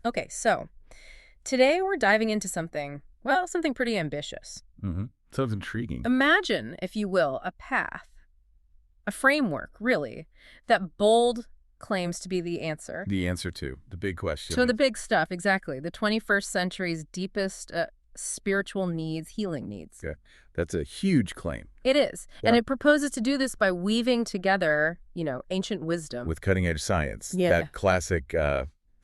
Okay, so today we're diving into something pretty ambitious. Sounds intriguing. Imagine, if you will, a path, a framework, really, that bold claims to be the answer. The answer to the big question. So the big stuff, exactly. The 21st century's deepest spiritual needs, healing needs. Okay. That's a huge claim. It is. Yeah. And it proposes to do this by weaving together, ancient wisdom. With cutting-edge science. Yeah. That classic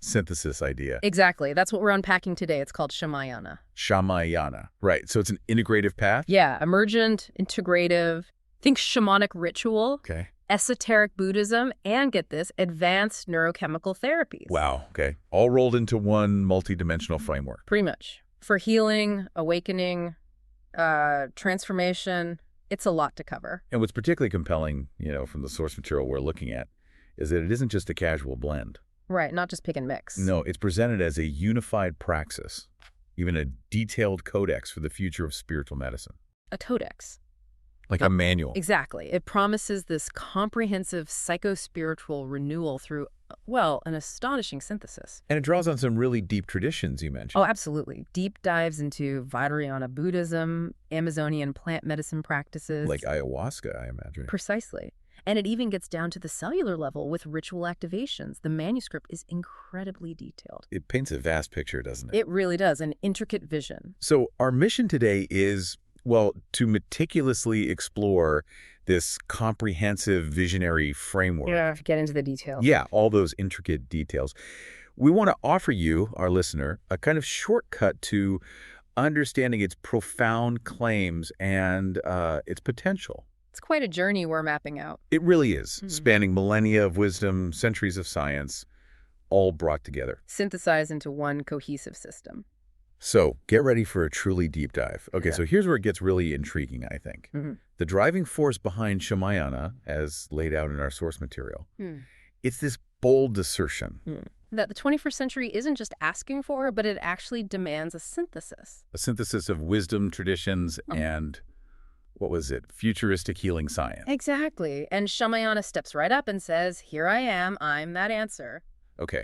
synthesis idea. Exactly. That's what we're unpacking today. It's called Shamayana. Shamayana. Right. So it's an integrative path? Yeah. Emergent, integrative. Think shamanic ritual. Okay. Esoteric Buddhism, and get this, advanced neurochemical therapies. Wow. Okay. All rolled into one multidimensional framework. Pretty much. For healing, awakening, transformation, it's a lot to cover. And what's particularly compelling, from the source material we're looking at, is that it isn't just a casual blend. Right, not just pick and mix. No, it's presented as a unified praxis, even a detailed codex for the future of spiritual medicine. A codex. Like a manual. Exactly. It promises this comprehensive psycho-spiritual renewal through, an astonishing synthesis. And it draws on some really deep traditions you mentioned. Oh, absolutely. Deep dives into Vajrayana Buddhism, Amazonian plant medicine practices. Like ayahuasca, I imagine. Precisely. And it even gets down to the cellular level with ritual activations. The manuscript is incredibly detailed. It paints a vast picture, doesn't it? It really does, an intricate vision. So our mission today is, to meticulously explore this comprehensive visionary framework. Yeah, get into the details. Yeah, all those intricate details. We want to offer you, our listener, a kind of shortcut to understanding its profound claims and its potential. It's quite a journey we're mapping out. It really is, spanning millennia of wisdom, centuries of science, all brought together. Synthesized into one cohesive system. So get ready for a truly deep dive. Okay, So here's where it gets really intriguing, I think. The driving force behind Shamayana, as laid out in our source material, it's this bold assertion. That the 21st century isn't just asking for, but it actually demands a synthesis. A synthesis of wisdom, traditions, and, futuristic healing science. Exactly. And Shamayana steps right up and says, here I am, I'm that answer. Okay,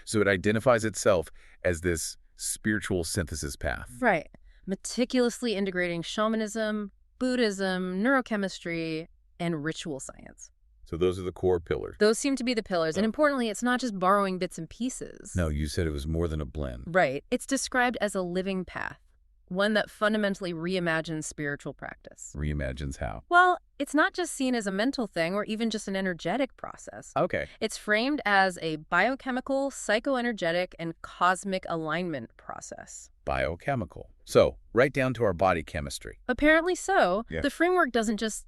so it identifies itself as this spiritual synthesis path. Right. Meticulously integrating shamanism, Buddhism, neurochemistry, and ritual science. So those are the core pillars. Those seem to be the pillars. And importantly, it's not just borrowing bits and pieces. No, you said it was more than a blend. Right. It's described as a living path, one that fundamentally reimagines spiritual practice. Reimagines how? Well, it's not just seen as a mental thing or even just an energetic process. Okay. It's framed as a biochemical, psychoenergetic, and cosmic alignment process. Biochemical. So, right down to our body chemistry. Apparently so. Yeah. The framework doesn't just,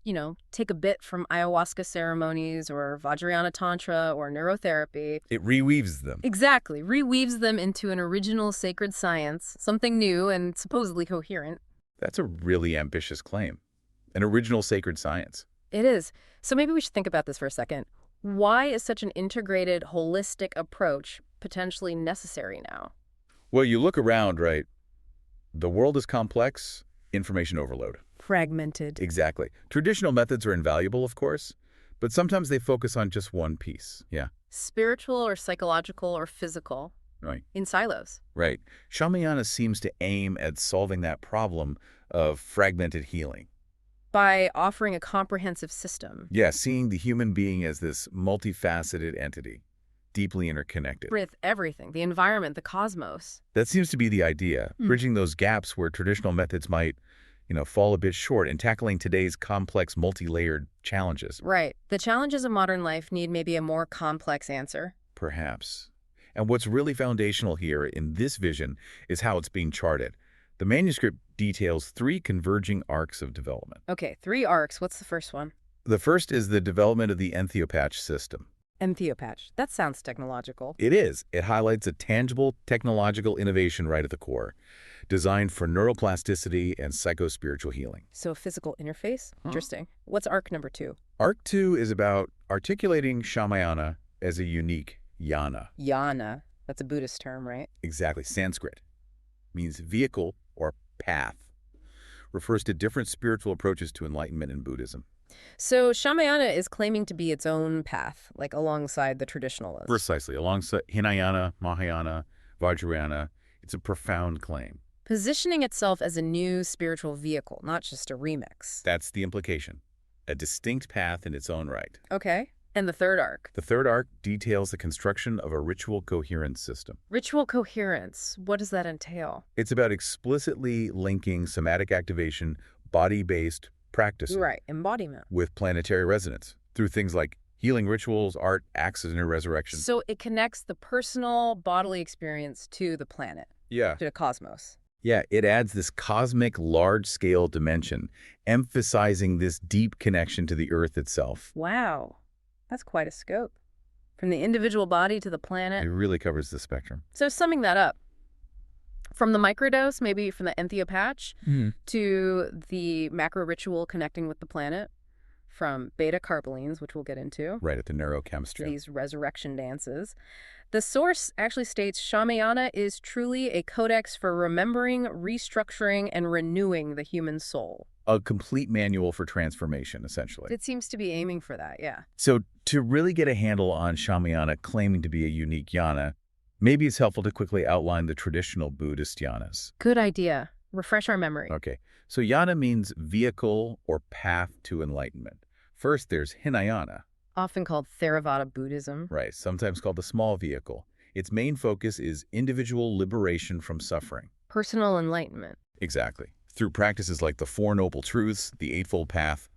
take a bit from ayahuasca ceremonies or Vajrayana Tantra or neurotherapy. It reweaves them. Exactly. Reweaves them into an original sacred science, something new and supposedly coherent. That's a really ambitious claim. An original sacred science. It is. So maybe we should think about this for a second. Why is such an integrated, holistic approach potentially necessary now? Well, you look around, right? The world is complex, information overload. Fragmented. Exactly. Traditional methods are invaluable, of course, but sometimes they focus on just one piece. Yeah. Spiritual or psychological or physical. Right. In silos. Right. Shamayana seems to aim at solving that problem of fragmented healing. By offering a comprehensive system. Yeah, seeing the human being as this multifaceted entity, deeply interconnected. With everything, the environment, the cosmos. That seems to be the idea, bridging those gaps where traditional methods might, fall a bit short in tackling today's complex, multi-layered challenges. Right. The challenges of modern life need maybe a more complex answer. Perhaps. And what's really foundational here in this vision is how it's being charted. The manuscript details 3 converging arcs of development. Okay, 3 arcs. What's the first one? The first is the development of the entheopatch system. Entheopatch. That sounds technological. It is. It highlights a tangible technological innovation right at the core, designed for neuroplasticity and psychospiritual healing. So a physical interface? Interesting. What's arc number 2? Arc 2 is about articulating Shamayana as a unique yana. Yana. That's a Buddhist term, right? Exactly. Sanskrit. Means vehicle or path. Refers to different spiritual approaches to enlightenment in Buddhism. So Shamayana is claiming to be its own path, like alongside the traditional ones. Precisely. Alongside Hinayana, Mahayana, Vajrayana. It's a profound claim. Positioning itself as a new spiritual vehicle, not just a remix. That's the implication. A distinct path in its own right. Okay. And the third arc? The third arc details the construction of a ritual coherence system. Ritual coherence. What does that entail? It's about explicitly linking somatic activation, body-based practice Right. Embodiment. with planetary resonance through things like healing rituals, art, acts in a resurrection. So it connects the personal bodily experience to the planet, Yeah. to the cosmos. Yeah, it adds this cosmic large-scale dimension, emphasizing this deep connection to the Earth itself. Wow. That's quite a scope. From the individual body to the It planet. really covers the spectrum. So summing that up, from the microdose, maybe from the entheopatch, to the macro ritual connecting with the planet, from beta-carbolines, which we'll get into, Right, at the to neurochemistry. these resurrection dances. The source actually states Shamayana is truly a codex for remembering, restructuring, and renewing the human soul. A complete manual for transformation, essentially. It seems to be aiming for that, yeah. So to really get a handle on Shamayana claiming to be a unique yana, maybe it's helpful to quickly outline the traditional Buddhist yanas. Good idea. Refresh our memory. Okay, so yana means vehicle or path to enlightenment. First, there's Hinayana, Often called Theravada Buddhism. right, sometimes called the small vehicle. Its main focus is individual liberation from suffering. Personal enlightenment. Exactly. Through practices like the Four Noble Truths, the Eightfold Path,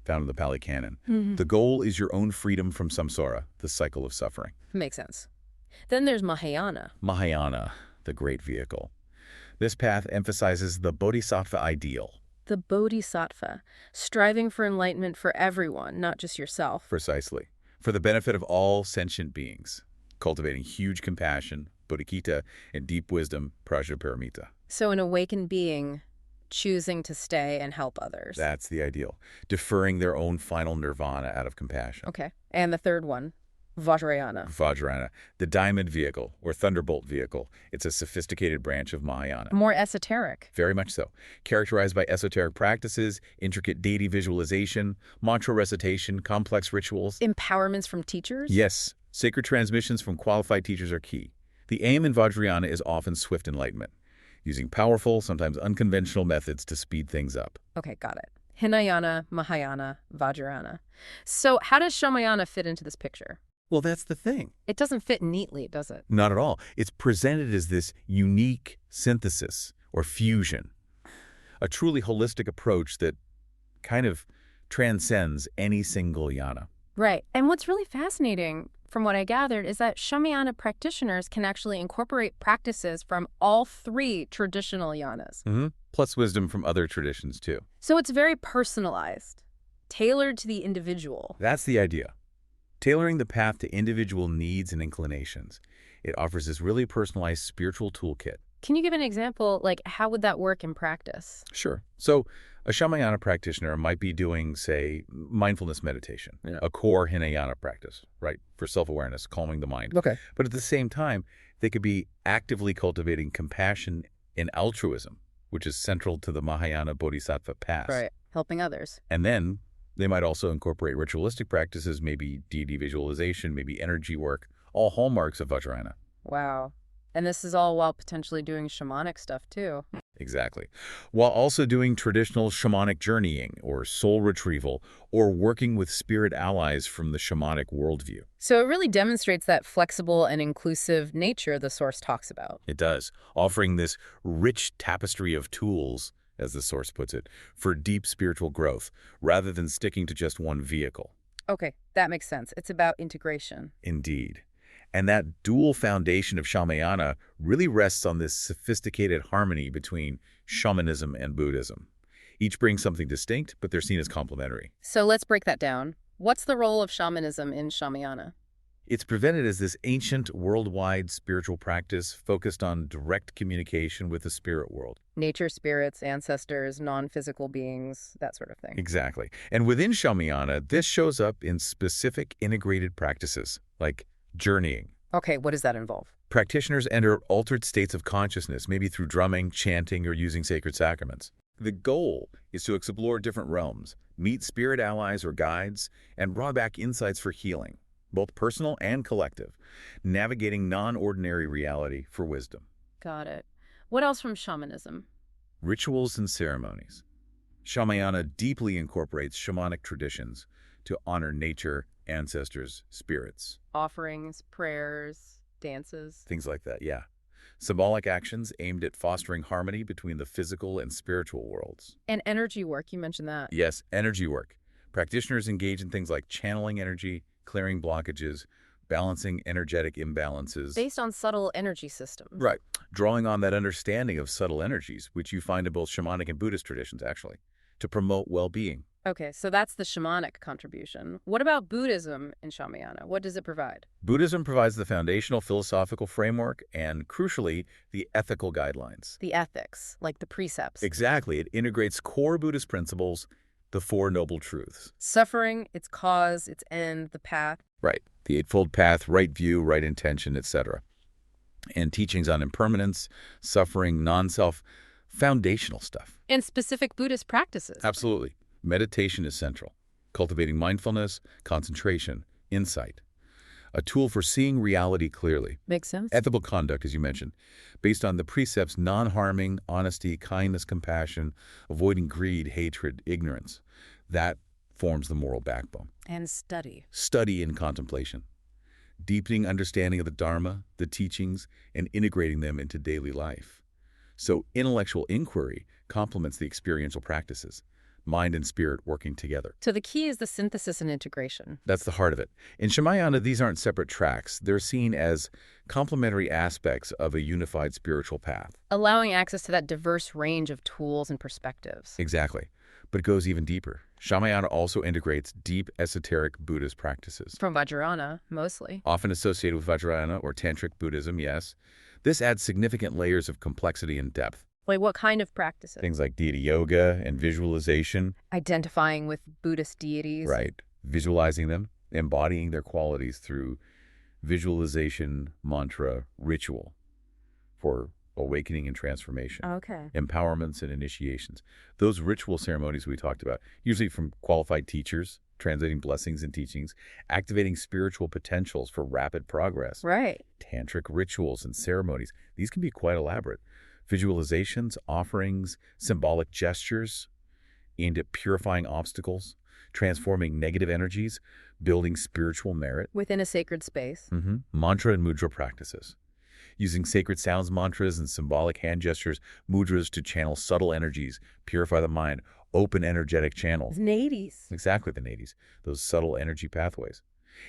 found in the Pali Canon. The goal is your own freedom from samsara, the cycle of suffering. Makes sense. Then there's Mahayana. Mahayana, the great vehicle. This path emphasizes the bodhisattva ideal. The Bodhisattva, striving for enlightenment for everyone, not just yourself. Precisely. For the benefit of all sentient beings, cultivating huge compassion, bodhicitta, and deep wisdom, prajnaparamita. So an awakened being choosing to stay and help others. That's the ideal. Deferring their own final nirvana out of compassion. Okay. And the third one, Vajrayana. Vajrayana, the diamond vehicle, or thunderbolt vehicle. It's a sophisticated branch of Mahayana. More esoteric. Very much so. Characterized by esoteric practices, intricate deity visualization, mantra recitation, complex rituals. Empowerments from teachers? Yes, sacred transmissions from qualified teachers are key. The aim in Vajrayana is often swift enlightenment, using powerful, sometimes unconventional methods to speed things up. Okay, got it. Hinayana, Mahayana, Vajrayana. So how does Shamayana fit into this picture? Well, that's the thing. It doesn't fit neatly, does it? Not at all. It's presented as this unique synthesis or fusion, a truly holistic approach that kind of transcends any single yana. Right. And what's really fascinating, from what I gathered, is that Shamayana practitioners can actually incorporate practices from all three traditional yanas. Plus wisdom from other traditions, too. So it's very personalized, tailored to the individual. That's the idea. Tailoring the path to individual needs and inclinations. It offers this really personalized spiritual toolkit. Can you give an example, like how would that work in practice? Sure. So a Shamayana practitioner might be doing, say, mindfulness meditation, a core Hinayana practice, right, for self-awareness, calming the mind. Okay. But at the same time, they could be actively cultivating compassion and altruism, which is central to the Mahayana Bodhisattva path. Right. Helping others. And then they might also incorporate ritualistic practices, maybe deity visualization, maybe energy work, all hallmarks of Vajrayana. Wow. And this is all while potentially doing shamanic stuff, too. Exactly. While also doing traditional shamanic journeying or soul retrieval or working with spirit allies from the shamanic worldview. So it really demonstrates that flexible and inclusive nature the source talks about. It does, offering this rich tapestry of tools, as the source puts it, for deep spiritual growth, rather than sticking to just one vehicle. Okay, that makes sense. It's about integration. Indeed. And that dual foundation of Shamayana really rests on this sophisticated harmony between shamanism and Buddhism. Each brings something distinct, but they're seen as complementary. So let's break that down. What's the role of shamanism in Shamayana? It's presented as this ancient, worldwide spiritual practice focused on direct communication with the spirit world. Nature, spirits, ancestors, non-physical beings, that sort of thing. Exactly. And within Shamayana, this shows up in specific integrated practices, like journeying. Okay, what does that involve? Practitioners enter altered states of consciousness, maybe through drumming, chanting, or using sacred sacraments. The goal is to explore different realms, meet spirit allies or guides, and draw back insights for healing. both personal and collective, navigating non-ordinary reality for wisdom. Got it. What else from shamanism? Rituals and ceremonies. Shamayana deeply incorporates shamanic traditions to honor nature, ancestors, spirits. Offerings, prayers, dances. Things like that, yeah. Symbolic actions aimed at fostering harmony between the physical and spiritual worlds. And energy work, you mentioned that. Yes, energy work. Practitioners engage in things like channeling energy, clearing blockages, balancing energetic imbalances. Based on subtle energy systems. Right. Drawing on that understanding of subtle energies, which you find in both shamanic and Buddhist traditions, actually, to promote well-being. Okay, so that's the shamanic contribution. What about Buddhism in Shamayana? What does it provide? Buddhism provides the foundational philosophical framework and, crucially, the ethical guidelines. The ethics, like the precepts. Exactly. It integrates core Buddhist principles, the Four Noble Truths. Suffering, its cause, its end, the path. Right. The Eightfold Path, right view, right intention, etc. And teachings on impermanence, suffering, non-self, foundational stuff. And specific Buddhist practices. Absolutely. Meditation is central. Cultivating mindfulness, concentration, insight. A tool for seeing reality clearly. Makes sense. Ethical conduct, as you mentioned, based on the precepts non-harming, honesty, kindness, compassion, avoiding greed, hatred, ignorance. That forms the moral backbone. And study. Study and contemplation. Deepening understanding of the Dharma, the teachings, and integrating them into daily life. So intellectual inquiry complements the experiential practices. Mind and spirit working together. So the key is the synthesis and integration. That's the heart of it. In Shamayana, these aren't separate tracks. They're seen as complementary aspects of a unified spiritual path. Allowing access to that diverse range of tools and perspectives. Exactly. But it goes even deeper. Shamayana also integrates deep esoteric Buddhist practices. From Vajrayana, mostly. Often associated with Vajrayana or Tantric Buddhism, yes. This adds significant layers of complexity and depth. Like what kind of practices? Things like deity yoga and visualization. Identifying with Buddhist deities. Right. Visualizing them, embodying their qualities through visualization, mantra, ritual for awakening and transformation. Okay. Empowerments and initiations. Those ritual ceremonies we talked about, usually from qualified teachers, translating blessings and teachings, activating spiritual potentials for rapid progress. Right. Tantric rituals and ceremonies. These can be quite elaborate. Visualizations, offerings, symbolic gestures aimed at purifying obstacles, transforming negative energies, building spiritual merit. Within a sacred space. Mantra and mudra practices. Using sacred sounds, mantras, and symbolic hand gestures, mudras to channel subtle energies, purify the mind, open energetic channels. Nadis. Exactly, the nadis, those subtle energy pathways.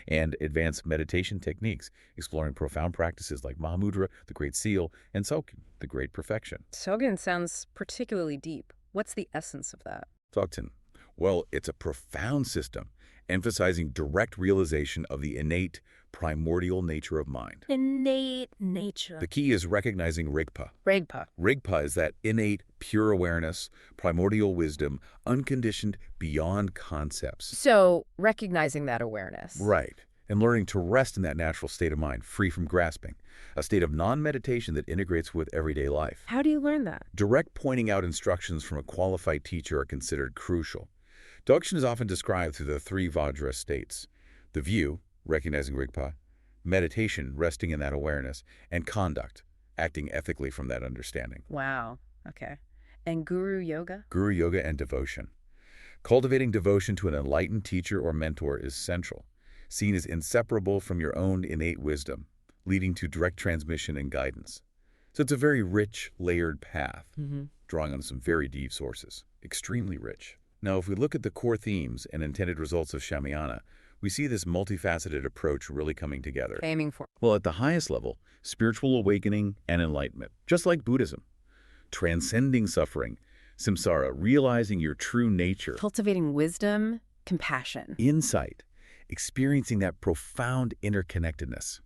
And advanced meditation techniques, exploring profound practices like Mahamudra, the Great Seal, and Soken, the Great Perfection. Sogen sounds particularly deep. What's the essence of that? Soken. Well, it's a profound system, emphasizing direct realization of the innate, primordial nature of mind. Innate nature. The key is recognizing Rigpa. Rigpa. Rigpa is that innate, pure awareness, primordial wisdom, unconditioned beyond concepts. So, recognizing that awareness. Right. And learning to rest in that natural state of mind, free from grasping. A state of non-meditation that integrates with everyday life. How do you learn that? Direct pointing out instructions from a qualified teacher are considered crucial. Dakshin is often described through the three Vajra states. The view, recognizing Rigpa, meditation, resting in that awareness, and conduct, acting ethically from that understanding. Wow. Okay. And Guru Yoga? Guru Yoga and devotion. Cultivating devotion to an enlightened teacher or mentor is central, seen as inseparable from your own innate wisdom, leading to direct transmission and guidance. So it's a very rich, layered path, drawing on some very deep sources, extremely rich. Now, if we look at the core themes and intended results of Shamayana, we see this multifaceted approach really coming together. Aiming for. Well, at the highest level, spiritual awakening and enlightenment, just like Buddhism. Transcending suffering, samsara, realizing your true nature. Cultivating wisdom, compassion. Insight, experiencing that profound interconnectedness.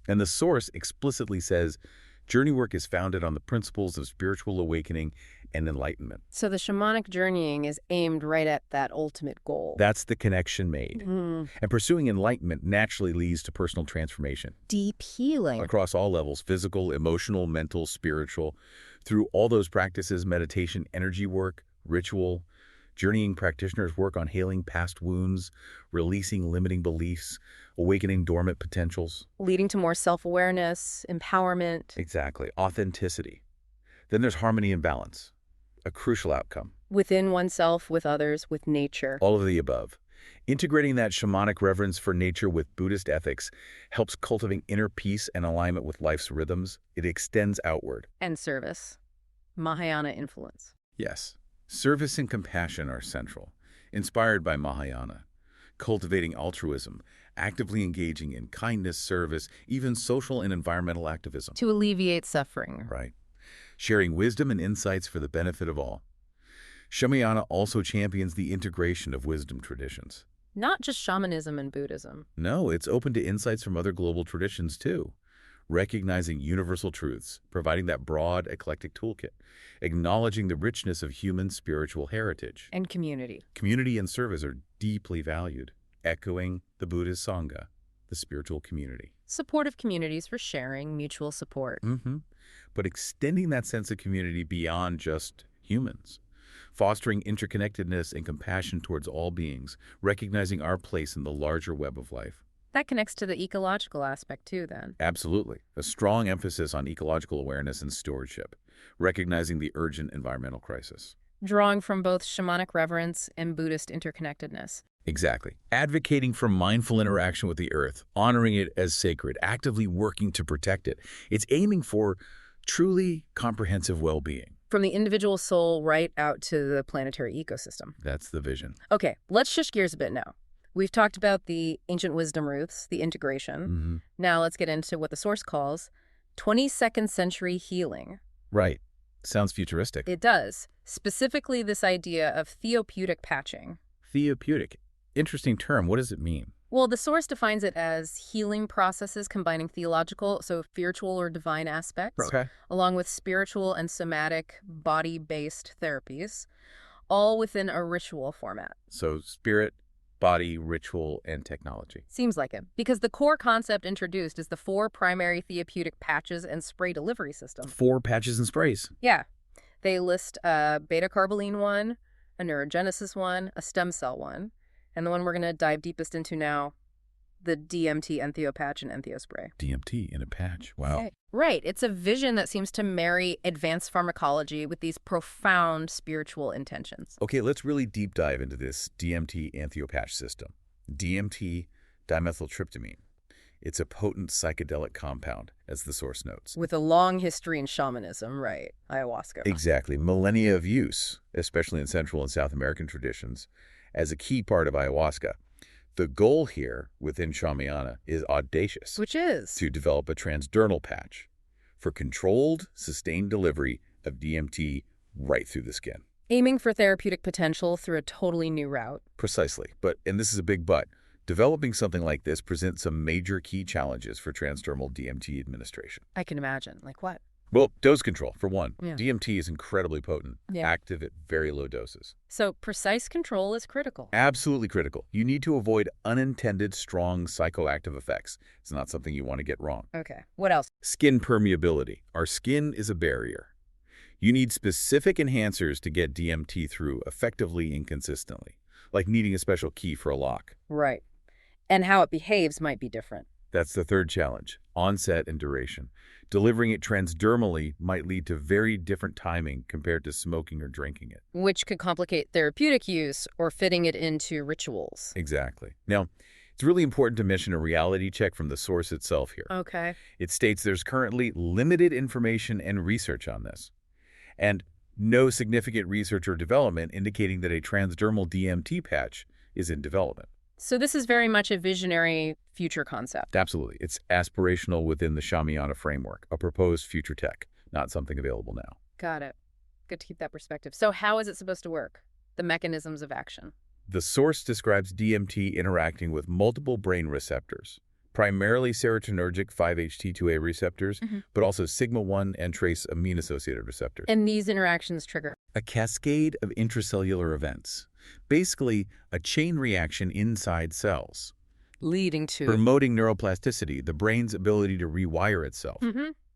And the source explicitly says, journey work is founded on the principles of spiritual awakening and enlightenment. So the shamanic journeying is aimed right at that ultimate goal. That's the connection made. And pursuing enlightenment naturally leads to personal transformation. Deep healing. Across all levels, physical, emotional, mental, spiritual. Through all those practices, meditation, energy work, ritual, Journeying practitioners work on healing past wounds, releasing limiting beliefs, awakening dormant potentials. Leading to more self-awareness, empowerment. Exactly. Authenticity. Then there's harmony and balance, a crucial outcome. Within oneself, with others, with nature. All of the above. Integrating that shamanic reverence for nature with Buddhist ethics helps cultivate inner peace and alignment with life's rhythms. It extends outward. And service. Mahayana influence. Yes. Service and compassion are central, inspired by Mahayana. Cultivating altruism, actively engaging in kindness, service, even social and environmental activism. To alleviate suffering. Right. Sharing wisdom and insights for the benefit of all. Shamayana also champions the integration of wisdom traditions. Not just shamanism and Buddhism. No, it's open to insights from other global traditions too. Recognizing universal truths, providing that broad, eclectic toolkit, acknowledging the richness of human spiritual heritage. And community. Community and service are deeply valued, echoing the Buddhist Sangha, the spiritual community. Supportive communities for sharing, mutual support. But extending that sense of community beyond just humans. Fostering interconnectedness and compassion towards all beings, recognizing our place in the larger web of life. That connects to the ecological aspect too, then. Absolutely. A strong emphasis on ecological awareness and stewardship, recognizing the urgent environmental crisis. Drawing from both shamanic reverence and Buddhist interconnectedness. Exactly. Advocating for mindful interaction with the earth, honoring it as sacred, actively working to protect it. It's aiming for truly comprehensive well-being. From the individual soul right out to the planetary ecosystem. That's the vision. Okay, let's shift gears a bit now. We've talked about the ancient wisdom roots, the integration. Now let's get into what the source calls 22nd century healing. Right. Sounds futuristic. It does. Specifically this idea of therapeutic patching. Therapeutic. Interesting term. What does it mean? Well, the source defines it as healing processes combining theological, so spiritual or divine aspects, along with spiritual and somatic body-based therapies, all within a ritual format. So spirit, body, ritual, and technology. Seems like it. Because the core concept introduced is the 4 primary therapeutic patches and spray delivery system. 4 patches and sprays. Yeah. They list a beta-carboline one, a neurogenesis one, a stem cell one, and the one we're going to dive deepest into now, the DMT entheo patch and entheo spray. DMT in a patch. Wow. Okay. Right. It's a vision that seems to marry advanced pharmacology with these profound spiritual intentions. Okay, let's really deep dive into this DMT entheo patch system. DMT, dimethyltryptamine. It's a potent psychedelic compound, as the source notes. With a long history in shamanism, right? Ayahuasca. Exactly. Millennia of use, especially in Central and South American traditions, as a key part of ayahuasca. The goal here within Shamayana is audacious. Which is? To develop a transdermal patch for controlled, sustained delivery of DMT right through the skin. Aiming for therapeutic potential through a totally new route. Precisely. But, and this is a big but, developing something like this presents some major key challenges for transdermal DMT administration. I can imagine. Like what? Well, dose control, for one. Yeah. DMT is incredibly potent, active at very low doses. So precise control is critical. Absolutely critical. You need to avoid unintended, strong psychoactive effects. It's not something you want to get wrong. Okay. What else? Skin permeability. Our skin is a barrier. You need specific enhancers to get DMT through effectively and consistently, like needing a special key for a lock. Right. And how it behaves might be different. That's the third challenge, onset and duration. Delivering it transdermally might lead to very different timing compared to smoking or drinking it. Which could complicate therapeutic use or fitting it into rituals. Exactly. Now, it's really important to mention a reality check from the source itself here. Okay. It states there's currently limited information and research on this, and no significant research or development indicating that a transdermal DMT patch is in development. So this is very much a visionary future concept. Absolutely. It's aspirational within the Shamayana framework, a proposed future tech, not something available now. Got it. Good to keep that perspective. So how is it supposed to work? The mechanisms of action. The source describes DMT interacting with multiple brain receptors, primarily serotonergic 5-HT2A receptors, but also sigma-1 and trace amine-associated receptors. And these interactions trigger a cascade of intracellular events, basically a chain reaction inside cells, leading to promoting neuroplasticity, the brain's ability to rewire itself,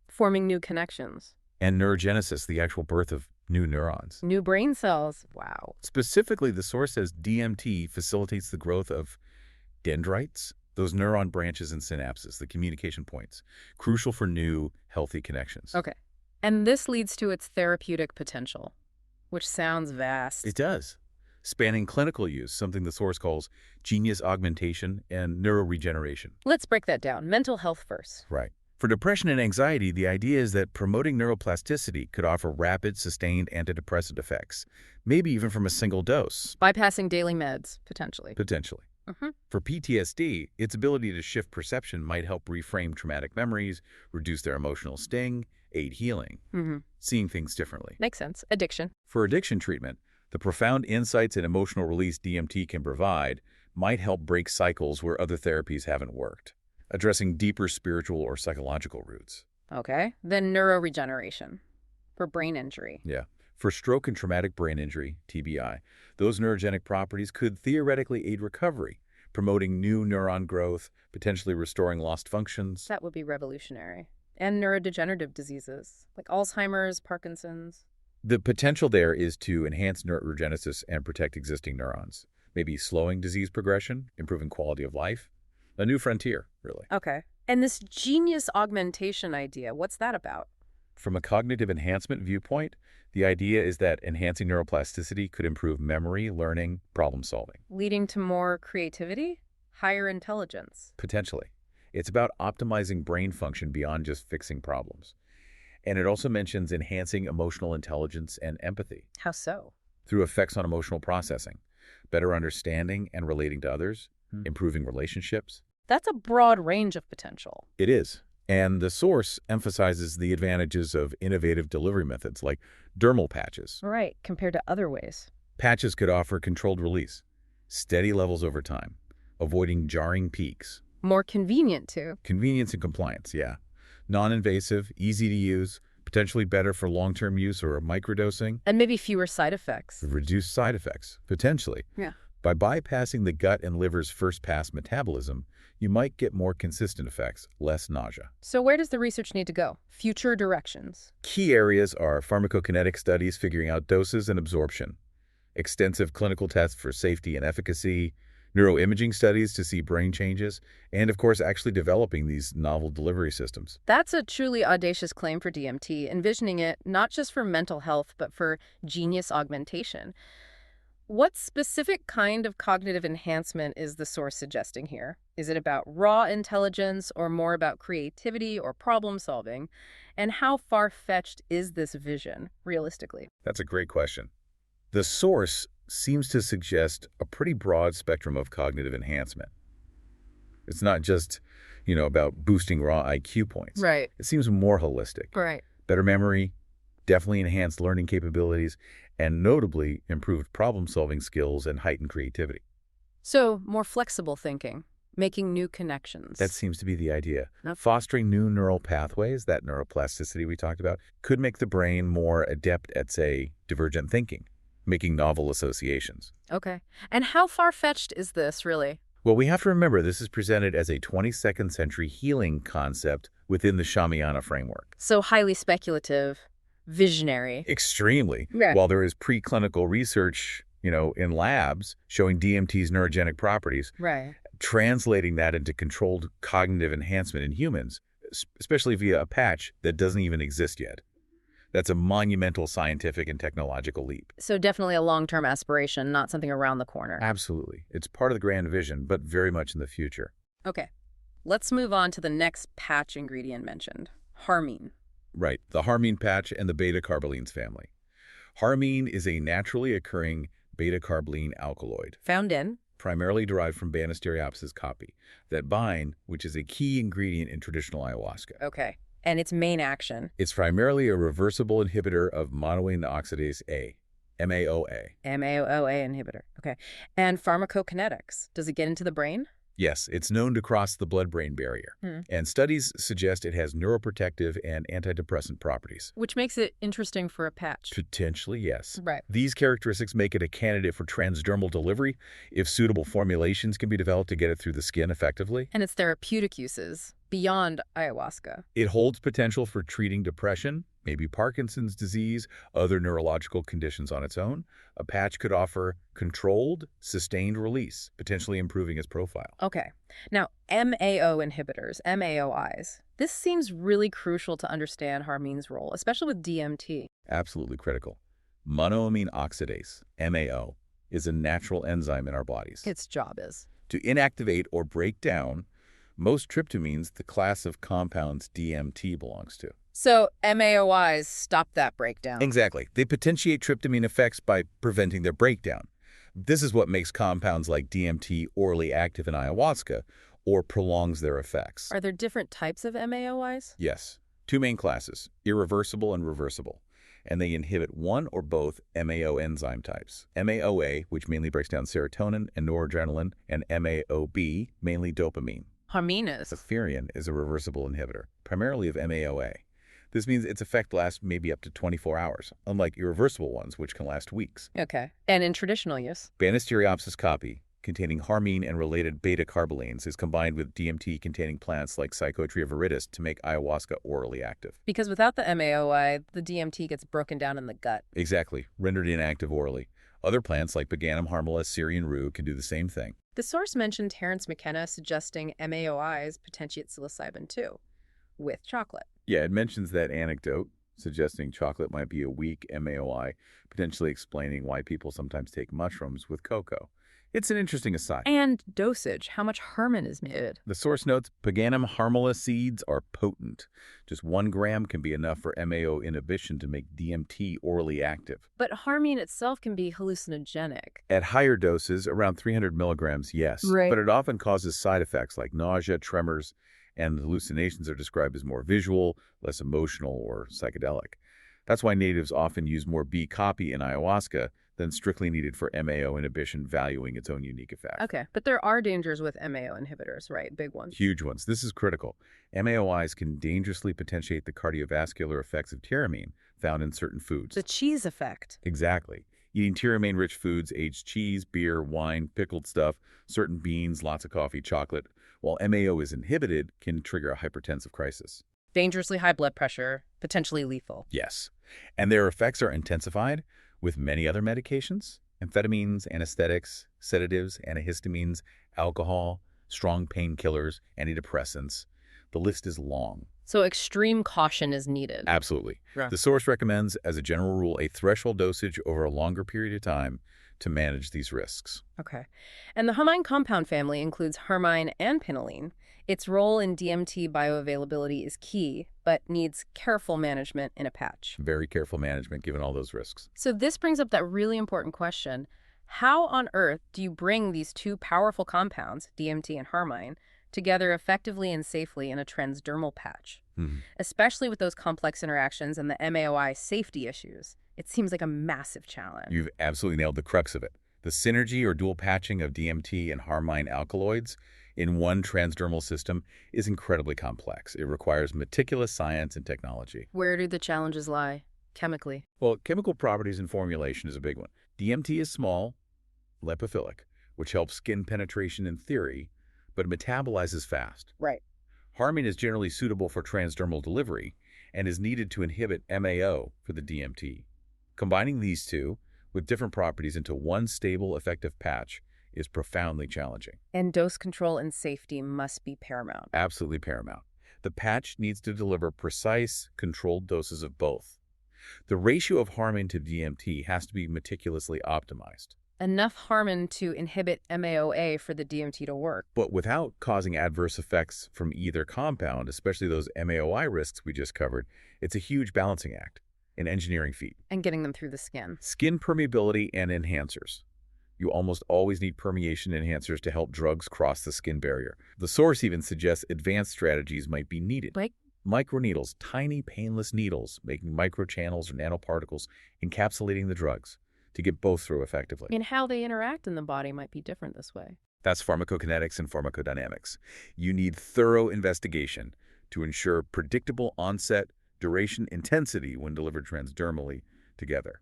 forming new connections, and neurogenesis, the actual birth of New neurons. New brain cells. Wow. Specifically, the source says DMT facilitates the growth of dendrites, those neuron branches and synapses, the communication points, crucial for new, healthy connections. Okay. And this leads to its therapeutic potential, which sounds vast. It does. Spanning clinical use, something the source calls genius augmentation and neuroregeneration. Let's break that down. Mental health first. Right. For depression and anxiety, the idea is that promoting neuroplasticity could offer rapid, sustained antidepressant effects, maybe even from a single dose. Bypassing daily meds, potentially. Potentially. For PTSD, its ability to shift perception might help reframe traumatic memories, reduce their emotional sting, aid healing, seeing things differently. Makes sense. Addiction. For addiction treatment, the profound insights and emotional release DMT can provide might help break cycles where other therapies haven't worked, addressing deeper spiritual or psychological roots. Okay. Then neuroregeneration for brain injury. Yeah. For stroke and traumatic brain injury, TBI, those neurogenic properties could theoretically aid recovery, promoting new neuron growth, potentially restoring lost functions. That would be revolutionary. And neurodegenerative diseases, like Alzheimer's, Parkinson's. The potential there is to enhance neurogenesis and protect existing neurons, maybe slowing disease progression, improving quality of life. A new frontier, really. Okay. And this genius augmentation idea, what's that about? From a cognitive enhancement viewpoint, the idea is that enhancing neuroplasticity could improve memory, learning, problem solving. Leading to more creativity? Higher intelligence? Potentially. It's about optimizing brain function beyond just fixing problems. And it also mentions enhancing emotional intelligence and empathy. How so? Through effects on emotional processing, better understanding and relating to others, improving relationships. That's a broad range of potential. It is. And the source emphasizes the advantages of innovative delivery methods like dermal patches. Right, compared to other ways. Patches could offer controlled release, steady levels over time, avoiding jarring peaks. More convenient, too. Convenience and compliance, yeah. Non-invasive, easy to use, potentially better for long-term use or microdosing. And maybe fewer side effects. Reduced side effects, potentially. Yeah. By bypassing the gut and liver's first-pass metabolism, you might get more consistent effects, less nausea. So where does the research need to go? Future directions. Key areas are pharmacokinetic studies figuring out doses and absorption, extensive clinical tests for safety and efficacy, neuroimaging studies to see brain changes, and of course actually developing these novel delivery systems. That's a truly audacious claim for DMT, envisioning it not just for mental health, but for genius augmentation. What specific kind of cognitive enhancement is the source suggesting here? Is it about raw intelligence or more about creativity or problem solving? And how far-fetched is this vision, realistically? That's a great question. The source seems to suggest a pretty broad spectrum of cognitive enhancement. It's not just, about boosting raw IQ points. Right. It seems more holistic. Right. Better memory, definitely enhanced learning capabilities, and notably improved problem-solving skills and heightened creativity. So, more flexible thinking, making new connections. That seems to be the idea. Fostering new neural pathways, that neuroplasticity we talked about, could make the brain more adept at, say, divergent thinking, making novel associations. Okay. And how far-fetched is this, really? Well, we have to remember this is presented as a 22nd century healing concept within the Shamayana framework. So highly speculative, visionary. Extremely. Yeah. While there is preclinical research, in labs showing DMT's neurogenic properties, Right. translating that into controlled cognitive enhancement in humans, especially via a patch that doesn't even exist yet. That's a monumental scientific and technological leap. So definitely a long-term aspiration, not something around the corner. Absolutely. It's part of the grand vision, but very much in the future. Okay. Let's move on to the next patch ingredient mentioned, harmine. Right. The harmine patch and the beta-carbolines family. Harmine is a naturally occurring beta-carboline alkaloid. Found in? Primarily derived from Banisteriopsis caapi, that bind, which is a key ingredient in traditional ayahuasca. Okay. And its main action? It's primarily a reversible inhibitor of monoamine oxidase A, MAOA. MAOA inhibitor. Okay. And pharmacokinetics. Does it get into the brain? Yes, it's known to cross the blood-brain barrier, and studies suggest it has neuroprotective and antidepressant properties. Which makes it interesting for a patch. Potentially, yes. Right. These characteristics make it a candidate for transdermal delivery if suitable formulations can be developed to get it through the skin effectively. And its therapeutic uses beyond ayahuasca. It holds potential for treating depression, maybe Parkinson's disease, other neurological conditions on its own, a patch could offer controlled, sustained release, potentially improving its profile. Okay. Now, MAO inhibitors, MAOIs. This seems really crucial to understand Harmine's role, especially with DMT. Absolutely critical. Monoamine oxidase, MAO, is a natural enzyme in our bodies. Its job is To inactivate or break down most tryptamines, the class of compounds DMT belongs to. So MAOIs stop that breakdown. Exactly. They potentiate tryptamine effects by preventing their breakdown. This is what makes compounds like DMT orally active in ayahuasca or prolongs their effects. Are there different types of MAOIs? Yes. Two main classes, irreversible and reversible. And they inhibit one or both MAO enzyme types. MAOA, which mainly breaks down serotonin and noradrenaline, and MAOB, mainly dopamine. Harmine is. Coherent is a reversible inhibitor, primarily of MAOA. This means its effect lasts maybe up to 24 hours, unlike irreversible ones, which can last weeks. Okay. And in traditional use? Banisteriopsis caapi, containing harmine and related beta-carbolines, is combined with DMT-containing plants like Psychotria viridis to make ayahuasca orally active. Because without the MAOI, the DMT gets broken down in the gut. Exactly, rendered inactive orally. Other plants like Paganum harmala, Syrian rue can do the same thing. The source mentioned Terence McKenna suggesting MAOIs potentiate psilocybin too, with chocolate. Yeah, it mentions that anecdote, suggesting chocolate might be a weak MAOI, potentially explaining why people sometimes take mushrooms with cocoa. It's an interesting aside. And dosage, how much Herman is needed. The source notes, Paganum harmala seeds are potent. Just 1 gram can be enough for MAO inhibition to make DMT orally active. But harmine itself can be hallucinogenic. At higher doses, around 300 milligrams, yes. Right. But it often causes side effects like nausea, tremors, and hallucinations are described as more visual, less emotional, or psychedelic. That's why natives often use more B copy in ayahuasca than strictly needed for MAO inhibition, valuing its own unique effect. Okay, but there are dangers with MAO inhibitors, right? Big ones. Huge ones. This is critical. MAOIs can dangerously potentiate the cardiovascular effects of tyramine found in certain foods. The cheese effect. Exactly. Eating tyramine-rich foods, aged cheese, beer, wine, pickled stuff, certain beans, lots of coffee, chocolate, while MAO is inhibited, can trigger a hypertensive crisis. Dangerously high blood pressure, potentially lethal. Yes. And their effects are intensified with many other medications, amphetamines, anesthetics, sedatives, antihistamines, alcohol, strong painkillers, antidepressants. The list is long. So extreme caution is needed. Absolutely. Yeah. The source recommends, as a general rule, a threshold dosage over a longer period of time to manage these risks. Okay. And the Hermine compound family includes hermine and pinylene. Its role in DMT bioavailability is key, but needs careful management in a patch. Very careful management given all those risks. So this brings up that really important question. How on earth do you bring these two powerful compounds, DMT and hermine, together effectively and safely in a transdermal patch? Especially with those complex interactions and the MAOI safety issues. It seems like a massive challenge. You've absolutely nailed the crux of it. The synergy or dual patching of DMT and harmine alkaloids in one transdermal system is incredibly complex. It requires meticulous science and technology. Where do the challenges lie, chemically? Well, chemical properties and formulation is a big one. DMT is small, lipophilic, which helps skin penetration in theory, but metabolizes fast. Right. Harmine is generally suitable for transdermal delivery and is needed to inhibit MAO for the DMT. Combining these two with different properties into one stable, effective patch is profoundly challenging. And dose control and safety must be paramount. Absolutely paramount. The patch needs to deliver precise, controlled doses of both. The ratio of harmine to DMT has to be meticulously optimized. Enough harmine to inhibit MAOA for the DMT to work. But without causing adverse effects from either compound, especially those MAOI risks we just covered, it's a huge balancing act, an engineering feat. And getting them through the skin. Skin permeability and enhancers. You almost always need permeation enhancers to help drugs cross the skin barrier. The source even suggests advanced strategies might be needed. Like? Microneedles, tiny painless needles, making microchannels or nanoparticles, encapsulating the drugs to get both through effectively. And how they interact in the body might be different this way. That's pharmacokinetics and pharmacodynamics. You need thorough investigation to ensure predictable onset, duration, intensity when delivered transdermally together.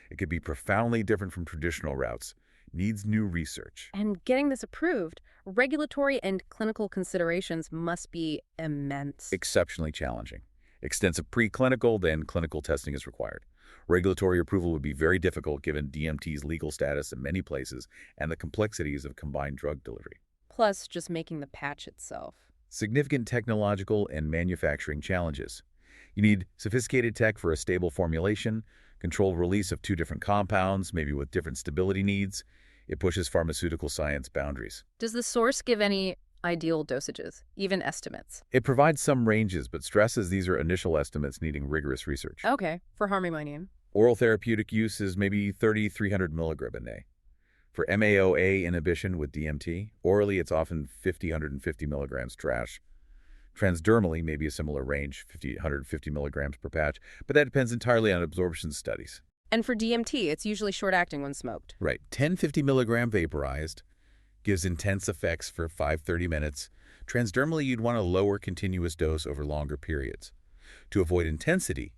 It could be profoundly different from traditional routes. Needs new research. And getting this approved, regulatory and clinical considerations must be immense. Exceptionally challenging. Extensive preclinical, then clinical testing is required. Regulatory approval would be very difficult given DMT's legal status in many places and the complexities of combined drug delivery. Plus, just making the patch itself. Significant technological and manufacturing challenges. You need sophisticated tech for a stable formulation, controlled release of two different compounds, maybe with different stability needs. It pushes pharmaceutical science boundaries. Does the source give any ideal dosages, even estimates? It provides some ranges, but stresses these are initial estimates needing rigorous research. Okay, for harmonium. Oral therapeutic use is maybe 3,300 milligram a day. For MAOA inhibition with DMT, orally it's often 150 milligrams trash. Transdermally, maybe a similar range, 150 milligrams per patch, but that depends entirely on absorption studies. And for DMT, it's usually short-acting when smoked. Right. 1050 milligram vaporized gives intense effects for 5-30 minutes. Transdermally, you'd want a lower continuous dose over longer periods. To avoid intensity,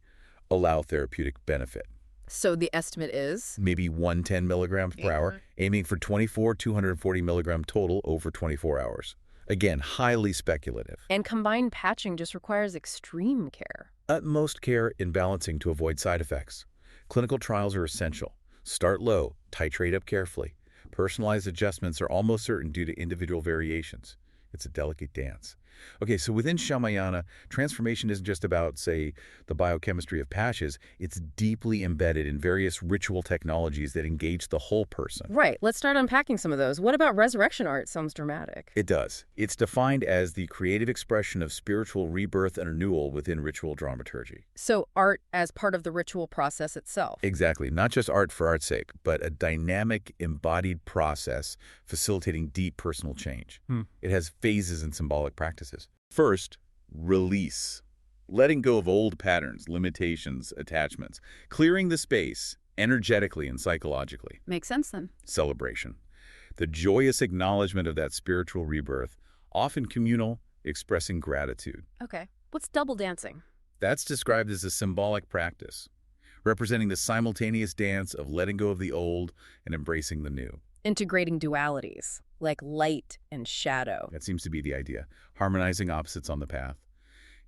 allow therapeutic benefit. So the estimate is? Maybe 110 milligrams per hour, aiming for 240 milligram total over 24 hours. Again, highly speculative. And combined patching just requires extreme care. Utmost care in balancing to avoid side effects. Clinical trials are essential. Start low, titrate up carefully. Personalized adjustments are almost certain due to individual variations. It's a delicate dance. Okay, so within Shamayana, transformation isn't just about, say, the biochemistry of patches. It's deeply embedded in various ritual technologies that engage the whole person. Right. Let's start unpacking some of those. What about resurrection art? Sounds dramatic. It does. It's defined as the creative expression of spiritual rebirth and renewal within ritual dramaturgy. So art as part of the ritual process itself. Exactly. Not just art for art's sake, but a dynamic, embodied process facilitating deep personal change. It has phases and symbolic practices. First, release. Letting go of old patterns, limitations, attachments. Clearing the space, energetically and psychologically. Makes sense then. Celebration. The joyous acknowledgement of that spiritual rebirth, often communal, expressing gratitude. Okay. What's double dancing? That's described as a symbolic practice, representing the simultaneous dance of letting go of the old and embracing the new. Integrating dualities, like light and shadow. That seems to be the idea. Harmonizing opposites on the path.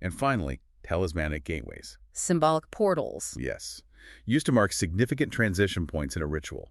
And finally, talismanic gateways. Symbolic portals. Yes. Used to mark significant transition points in a ritual,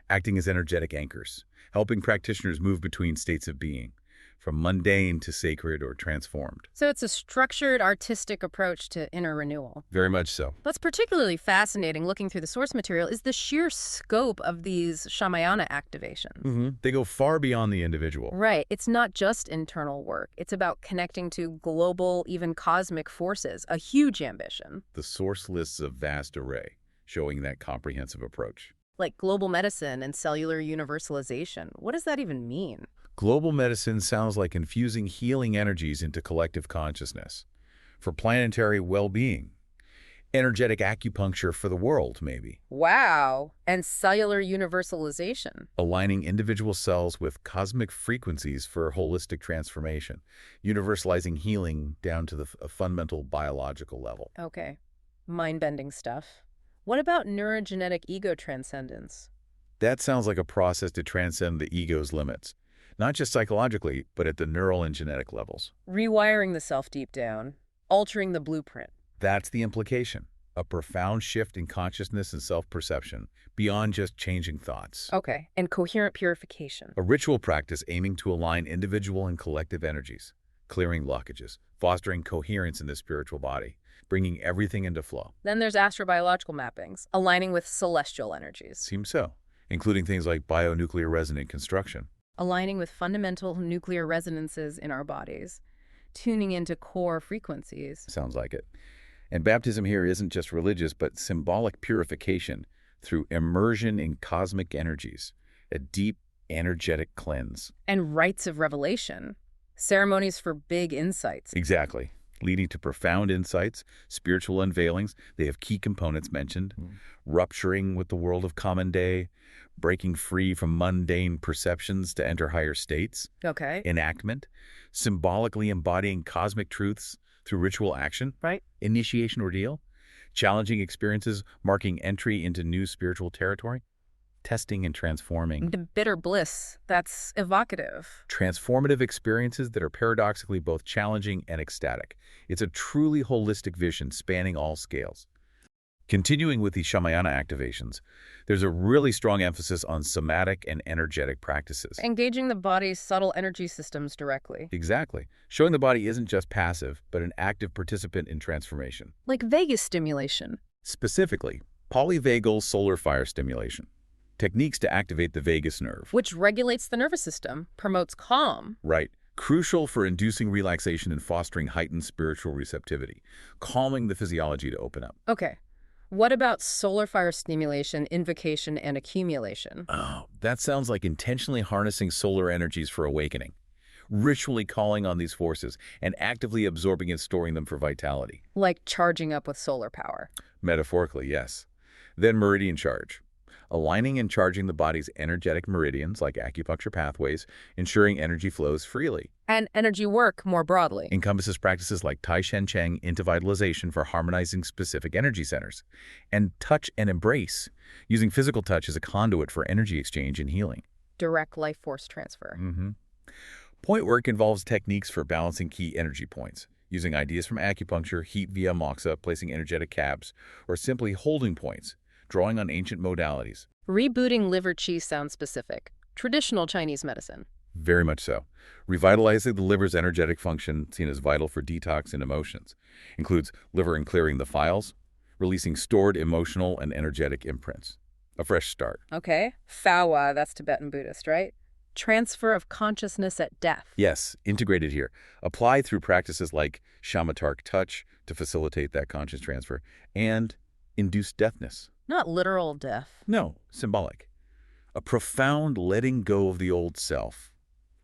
acting as energetic anchors, helping practitioners move between states of being, from mundane to sacred or transformed. So it's a structured, artistic approach to inner renewal. Very much so. What's particularly fascinating looking through the source material is the sheer scope of these Shamayana activations. They go far beyond the individual. Right. It's not just internal work. It's about connecting to global, even cosmic forces, a huge ambition. The source lists a vast array, showing that comprehensive approach. Like global medicine and cellular universalization. What does that even mean? Global medicine sounds like infusing healing energies into collective consciousness. For planetary well-being. Energetic acupuncture for the world, maybe. Wow. And cellular universalization. Aligning individual cells with cosmic frequencies for holistic transformation. Universalizing healing down to a fundamental biological level. Okay. Mind-bending stuff. What about neurogenetic ego transcendence? That sounds like a process to transcend the ego's limits. Not just psychologically, but at the neural and genetic levels. Rewiring the self deep down, altering the blueprint. That's the implication. A profound shift in consciousness and self-perception, beyond just changing thoughts. Okay, and coherent purification. A ritual practice aiming to align individual and collective energies, clearing blockages, fostering coherence in the spiritual body, bringing everything into flow. Then there's astrobiological mappings, aligning with celestial energies. Seems so, including things like bionuclear resonant construction. Aligning with fundamental nuclear resonances in our bodies, tuning into core frequencies. Sounds like it. And baptism here isn't just religious, but symbolic purification through immersion in cosmic energies, a deep, energetic cleanse. And rites of revelation, ceremonies for big insights. Exactly. Leading to profound insights, spiritual unveilings. They have key components mentioned. Rupturing with the world of common day, breaking free from mundane perceptions to enter higher states. Okay. Enactment, symbolically embodying cosmic truths through ritual action. Right. Initiation ordeal, challenging experiences marking entry into new spiritual territory. testing and transforming. The bitter bliss, that's evocative. Transformative experiences that are paradoxically both challenging and ecstatic. It's a truly holistic vision spanning all scales. Continuing with the Shamayana activations, there's a really strong emphasis on somatic and energetic practices. Engaging the body's subtle energy systems directly. Exactly. Showing the body isn't just passive, but an active participant in transformation. Like vagus stimulation. Specifically, polyvagal solar fire stimulation. Techniques to activate the vagus nerve. Which regulates the nervous system, promotes calm. Right. Crucial for inducing relaxation and fostering heightened spiritual receptivity. Calming the physiology to open up. Okay. What about solar fire stimulation, invocation, and accumulation? Oh, that sounds like intentionally harnessing solar energies for awakening, ritually calling on these forces, and actively absorbing and storing them for vitality. Like charging up with solar power. Metaphorically, yes. Then meridian charge. Aligning and charging the body's energetic meridians, like acupuncture pathways, ensuring energy flows freely. And energy work more broadly. Encompasses practices like Tai Shen Cheng into vitalization for harmonizing specific energy centers. And touch and embrace, using physical touch as a conduit for energy exchange and healing. Direct life force transfer. Point work involves techniques for balancing key energy points, using ideas from acupuncture, heat via moxa, placing energetic caps, or simply holding points, drawing on ancient modalities. Rebooting liver qi sounds specific. Traditional Chinese medicine. Very much so. Revitalizing the liver's energetic function, seen as vital for detox and emotions, includes liver and clearing the files, releasing stored emotional and energetic imprints. A fresh start. Okay. Fawa, that's Tibetan Buddhist, right? Transfer of consciousness at death. Yes, integrated here. Applied through practices like shamatark touch to facilitate that conscious transfer, and induced deafness. Not literal death. No, symbolic. A profound letting go of the old self,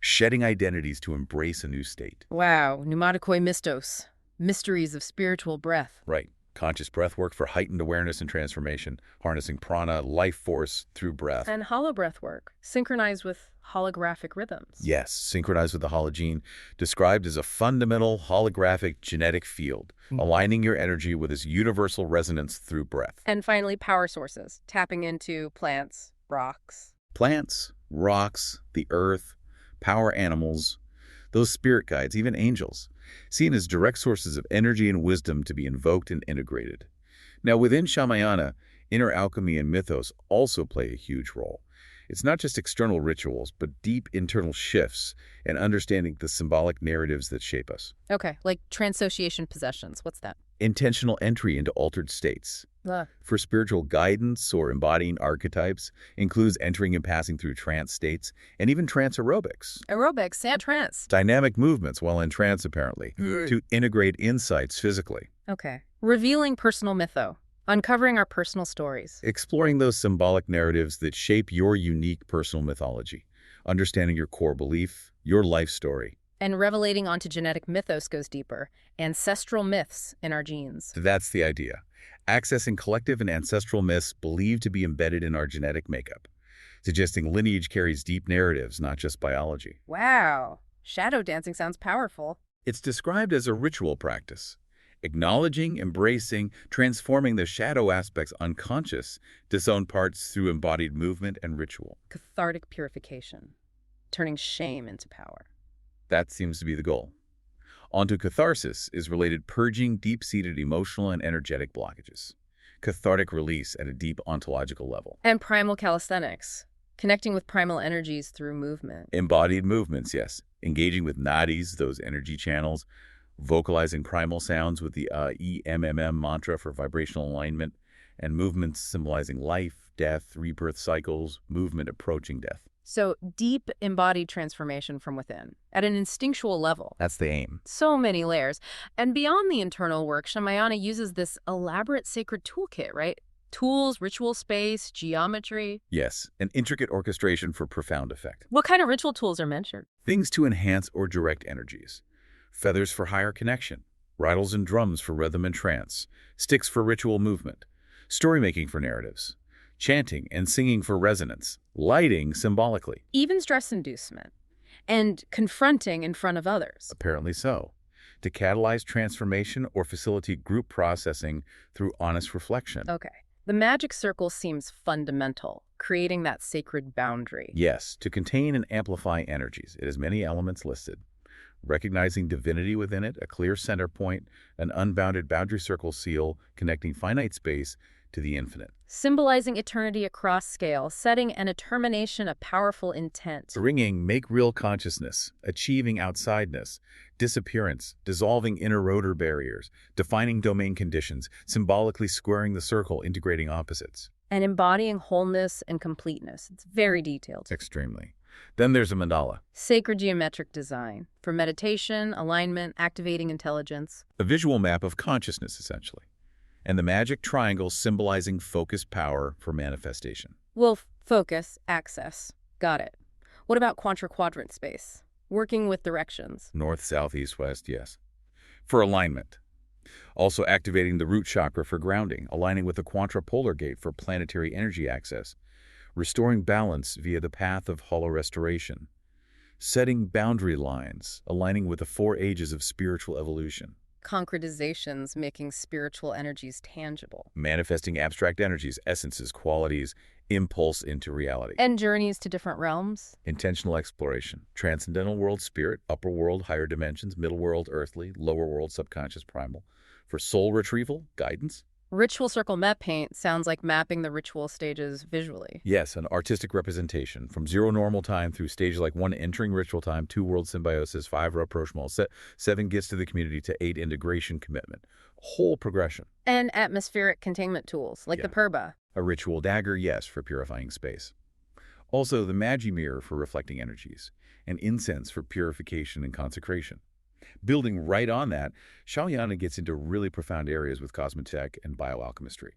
shedding identities to embrace a new state. Wow, pneumatikoi mistos. Mysteries of spiritual breath. Right. Conscious breath work for heightened awareness and transformation, harnessing prana, life force, through breath. And hollow breath work, synchronized with holographic rhythms. Yes, synchronized with the hologene, described as a fundamental holographic genetic field, aligning your energy with its universal resonance through breath. And finally, power sources, tapping into plants, rocks. Plants, rocks, the earth, power animals, those spirit guides, even angels, seen as direct sources of energy and wisdom to be invoked and integrated. Now, within Shamayana, inner alchemy and mythos also play a huge role. It's not just external rituals, but deep internal shifts and understanding the symbolic narratives that shape us. Okay, like transociation possessions. What's that? Intentional entry into altered states. For spiritual guidance or embodying archetypes, includes entering and passing through trance states, and even trance aerobics. Aerobics and trance. Dynamic movements while in trance, apparently, to integrate insights physically. Okay. Revealing personal mytho. Uncovering our personal stories. Exploring those symbolic narratives that shape your unique personal mythology. Understanding your core belief, your life story. And revelating onto genetic mythos goes deeper. Ancestral myths in our genes. That's the idea. Accessing collective and ancestral myths believed to be embedded in our genetic makeup, suggesting lineage carries deep narratives, not just biology. Wow. Shadow dancing sounds powerful. It's described as a ritual practice, acknowledging, embracing, transforming the shadow aspects unconscious, disowned parts through embodied movement and ritual. Cathartic purification. Turning shame into power. That seems to be the goal. Onto catharsis is related purging deep-seated emotional and energetic blockages. Cathartic release at a deep ontological level. And primal calisthenics. Connecting with primal energies through movement. Embodied movements, yes. Engaging with nadis, those energy channels. Vocalizing primal sounds with the EMMM mantra for vibrational alignment. And movements symbolizing life, death, rebirth cycles, movement approaching death. So deep embodied transformation from within, at an instinctual level. That's the aim. So many layers. And beyond the internal work, Shamayana uses this elaborate sacred toolkit, right? Tools, ritual space, geometry. Yes, an intricate orchestration for profound effect. What kind of ritual tools are mentioned? Things to enhance or direct energies. Feathers for higher connection. Rattles and drums for rhythm and trance. Sticks for ritual movement. Story-making for narratives. Chanting and singing for resonance, lighting symbolically. Even stress inducement, and confronting in front of others. Apparently so. To catalyze transformation or facilitate group processing through honest reflection. Okay. The magic circle seems fundamental. creating that sacred boundary. Yes, to contain and amplify energies. It has many elements listed. Recognizing divinity within it, a clear center point, an unbounded boundary circle seal connecting finite space to the infinite. Symbolizing eternity across scale, setting and a termination of powerful intent. Ringing, make real consciousness, achieving outsideness, disappearance, dissolving inner rotor barriers, defining domain conditions, symbolically squaring the circle, integrating opposites. And embodying wholeness and completeness. It's very detailed. Extremely. Then there's a mandala. Sacred geometric design for meditation, alignment, activating intelligence. A visual map of consciousness, essentially. And the magic triangle symbolizing focused power for manifestation. Well, focus, access. Got it. What about quadrant space? Working with directions. North, south, east, west, yes. For alignment. Also activating the root chakra for grounding, aligning with the quadrupolar gate for planetary energy access. Restoring balance via the path of hollow restoration. Setting boundary lines, aligning with the 4 ages of spiritual evolution. Concretizations, making spiritual energies tangible. Manifesting abstract energies, essences, qualities, impulse into reality. And journeys to different realms. Intentional exploration. Transcendental world spirit, upper world, higher dimensions, middle world, earthly, lower world, subconscious, primal. For soul retrieval, guidance. Ritual circle map paint sounds like mapping the ritual stages visually. Yes, an artistic representation from 0 normal time through stages like 1 entering ritual time, 2 world symbiosis, 5 rapprochement, 7 gifts to the community to 8 integration commitment. Whole progression. And atmospheric containment tools like the Purba. A ritual dagger, yes, for purifying space. Also, the Magi mirror for reflecting energies, and incense for purification and consecration. Building right on that, Shamayana gets into really profound areas with cosmetech and biochemistry.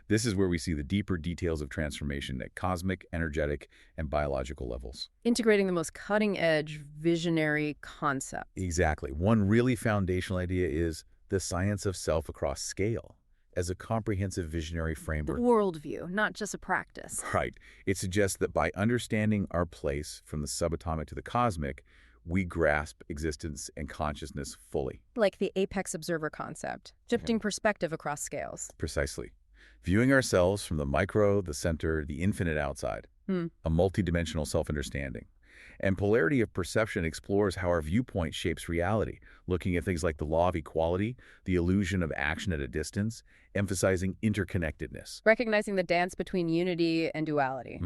This is where we see the deeper details of transformation at cosmic, energetic, and biological levels. Integrating the most cutting-edge, visionary concept. Exactly. One really foundational idea is the science of self across scale as a comprehensive visionary framework. The worldview, not just a practice. Right. It suggests that by understanding our place from the subatomic to the cosmic, we grasp existence and consciousness fully. Like the apex observer concept, shifting perspective across scales. Precisely. Viewing ourselves from the micro, the center, the infinite outside. A multidimensional self-understanding. And polarity of perception explores how our viewpoint shapes reality, looking at things like the law of equality, the illusion of action at a distance, emphasizing interconnectedness. Recognizing the dance between unity and duality.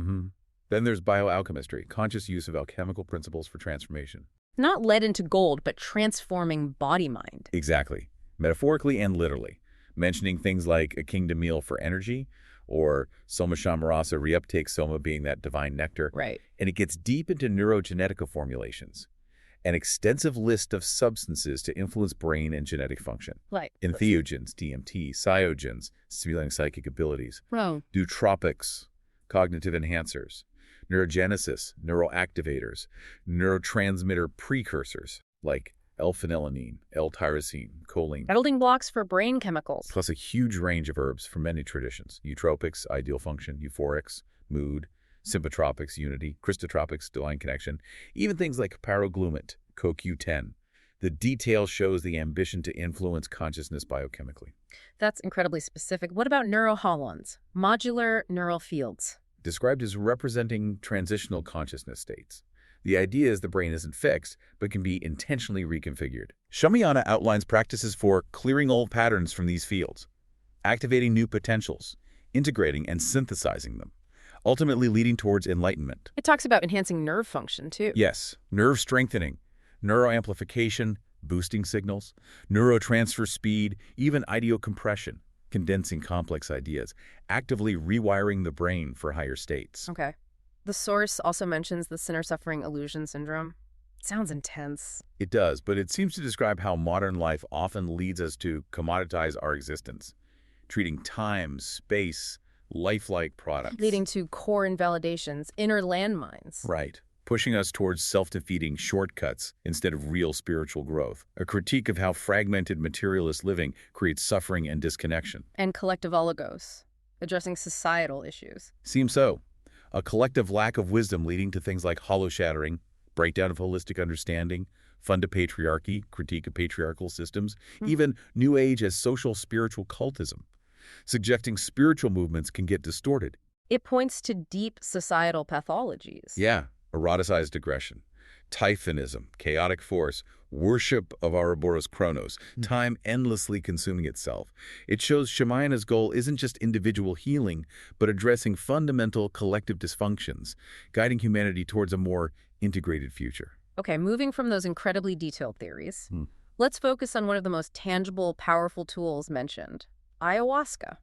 Then there's bioalchemistry, conscious use of alchemical principles for transformation. Not lead into gold, but transforming body-mind. Exactly. Metaphorically and literally. Mentioning things like a kingdom meal for energy, or soma shamarasa, reuptake soma being that divine nectar. Right. And it gets deep into neurogenetica formulations, an extensive list of substances to influence brain and genetic function. Like Entheogens, DMT, psiogens, stimulating psychic abilities. Nootropics, cognitive enhancers. Neurogenesis, neuroactivators, neurotransmitter precursors like L-phenylalanine, L-tyrosine, choline. Building blocks for brain chemicals. Plus a huge range of herbs from many traditions. Eutropics, ideal function, euphorics, mood, sympatropics, unity, Christotropics, divine connection, even things like paraglumate, CoQ10. The detail shows the ambition to influence consciousness biochemically. That's incredibly specific. What about neuroholons, modular neural fields? Described as representing transitional consciousness states. The idea is the brain isn't fixed, but can be intentionally reconfigured. Shamayana outlines practices for clearing old patterns from these fields, activating new potentials, integrating and synthesizing them, ultimately leading towards enlightenment. It talks about enhancing nerve function, too. Yes, nerve strengthening, neuroamplification, boosting signals, neurotransfer speed, even ideocompression, condensing complex ideas, actively rewiring the brain for higher states. Okay. The source also mentions the sinner-suffering illusion syndrome. It sounds intense. It does, but it seems to describe how modern life often leads us to commoditize our existence, treating time, space, lifelike products. Leading to core invalidations, inner landmines. Right. Pushing us towards self-defeating shortcuts instead of real spiritual growth. A critique of how fragmented materialist living creates suffering and disconnection. And collective oligos, addressing societal issues. Seems so. A collective lack of wisdom leading to things like hollow shattering, breakdown of holistic understanding, fund of patriarchy, critique of patriarchal systems, even New Age as social spiritual cultism, suggesting spiritual movements can get distorted, It points to deep societal pathologies. Yeah, eroticized aggression, typhonism, chaotic force, worship of Ouroboros Chronos, time endlessly consuming itself. It shows Shamayana's goal isn't just individual healing, but addressing fundamental collective dysfunctions, guiding humanity towards a more integrated future. Okay, moving from those incredibly detailed theories, let's focus on one of the most tangible, powerful tools mentioned, ayahuasca.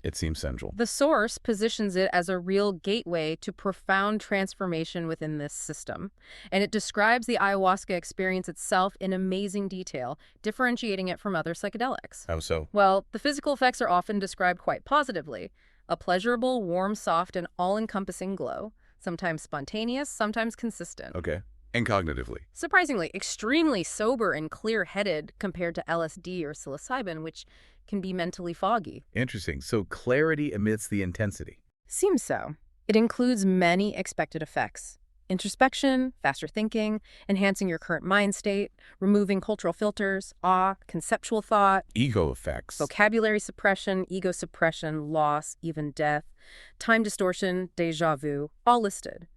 It seems central. The source positions it as a real gateway to profound transformation within this system, and it describes the ayahuasca experience itself in amazing detail, differentiating it from other psychedelics. How so? Well, the physical effects are often described quite positively. A pleasurable, warm, soft, and all-encompassing glow, sometimes spontaneous, sometimes consistent. Okay. And cognitively? Surprisingly, extremely sober and clear-headed compared to LSD or psilocybin, which can be mentally foggy. Interesting. So clarity amidst the intensity. Seems so. It includes many expected effects. Introspection, faster thinking, enhancing your current mind state, removing cultural filters, awe, conceptual thought, Ego effects. vocabulary suppression, ego suppression, loss, even death, time distortion, déjà vu, all listed.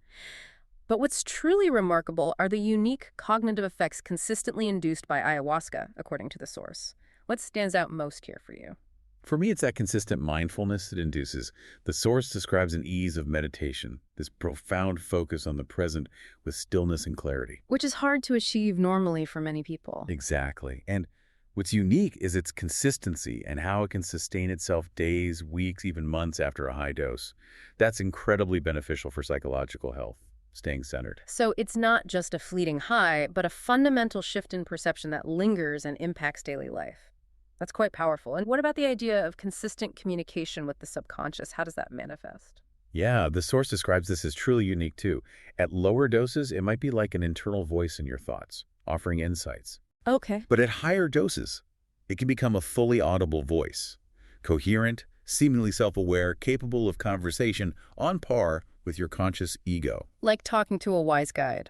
But what's truly remarkable are the unique cognitive effects consistently induced by ayahuasca, according to the source. What stands out most here for you? For me, it's that consistent mindfulness it induces. The source describes an ease of meditation, this profound focus on the present with stillness and clarity. Which is hard to achieve normally for many people. Exactly. And what's unique is its consistency and how it can sustain itself days, weeks, even months after a high dose. That's incredibly beneficial for psychological health, staying centered. So it's not just a fleeting high, but a fundamental shift in perception that lingers and impacts daily life. That's quite powerful. And what about the idea of consistent communication with the subconscious? How does that manifest? Yeah, the source describes this as truly unique too. At lower doses, it might be like an internal voice in your thoughts, offering insights. Okay. But at higher doses, it can become a fully audible voice, coherent, seemingly self-aware, capable of conversation on par with your conscious ego. Like talking to a wise guide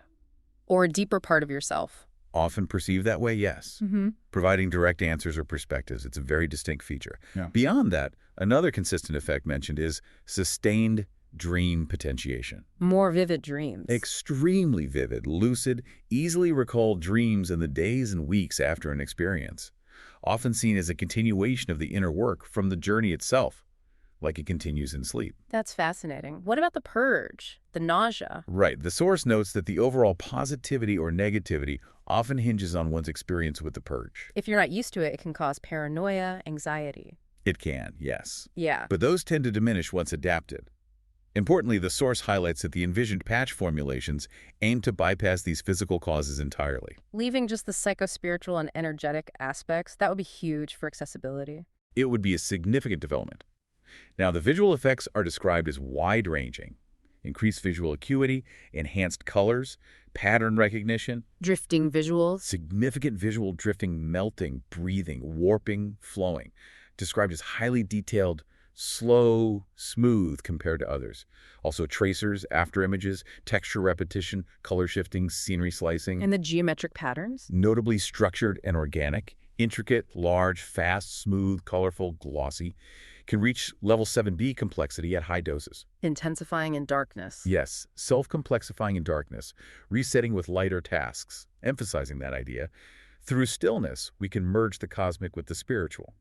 or a deeper part of yourself. Often perceived that way, yes. Providing direct answers or perspectives. It's a very distinct feature. Yeah. Beyond that, another consistent effect mentioned is sustained dream potentiation. More vivid dreams. Extremely vivid, lucid, easily recalled dreams in the days and weeks after an experience. Often seen as a continuation of the inner work from the journey itself, like it continues in sleep. That's fascinating. What about the purge, the nausea? Right. The source notes that the overall positivity or negativity often hinges on one's experience with the purge. If you're not used to it, it can cause paranoia, anxiety. It can, yes. Yeah. But those tend to diminish once adapted. Importantly, the source highlights that the envisioned patch formulations aim to bypass these physical causes entirely. Leaving just the psychospiritual and energetic aspects, that would be huge for accessibility. It would be a significant development. Now, the visual effects are described as wide-ranging. Increased visual acuity, enhanced colors, pattern recognition. Drifting visuals. Significant visual drifting, melting, breathing, warping, flowing. Described as highly detailed, slow, smooth compared to others. Also tracers, afterimages, texture repetition, color shifting, scenery slicing. And the geometric patterns? Notably structured and organic. Intricate, large, fast, smooth, colorful, glossy. Can reach level 7B complexity at high doses. Intensifying in darkness. Yes, self-complexifying in darkness, resetting with lighter tasks, emphasizing that idea. Through stillness, we can merge the cosmic with the spiritual.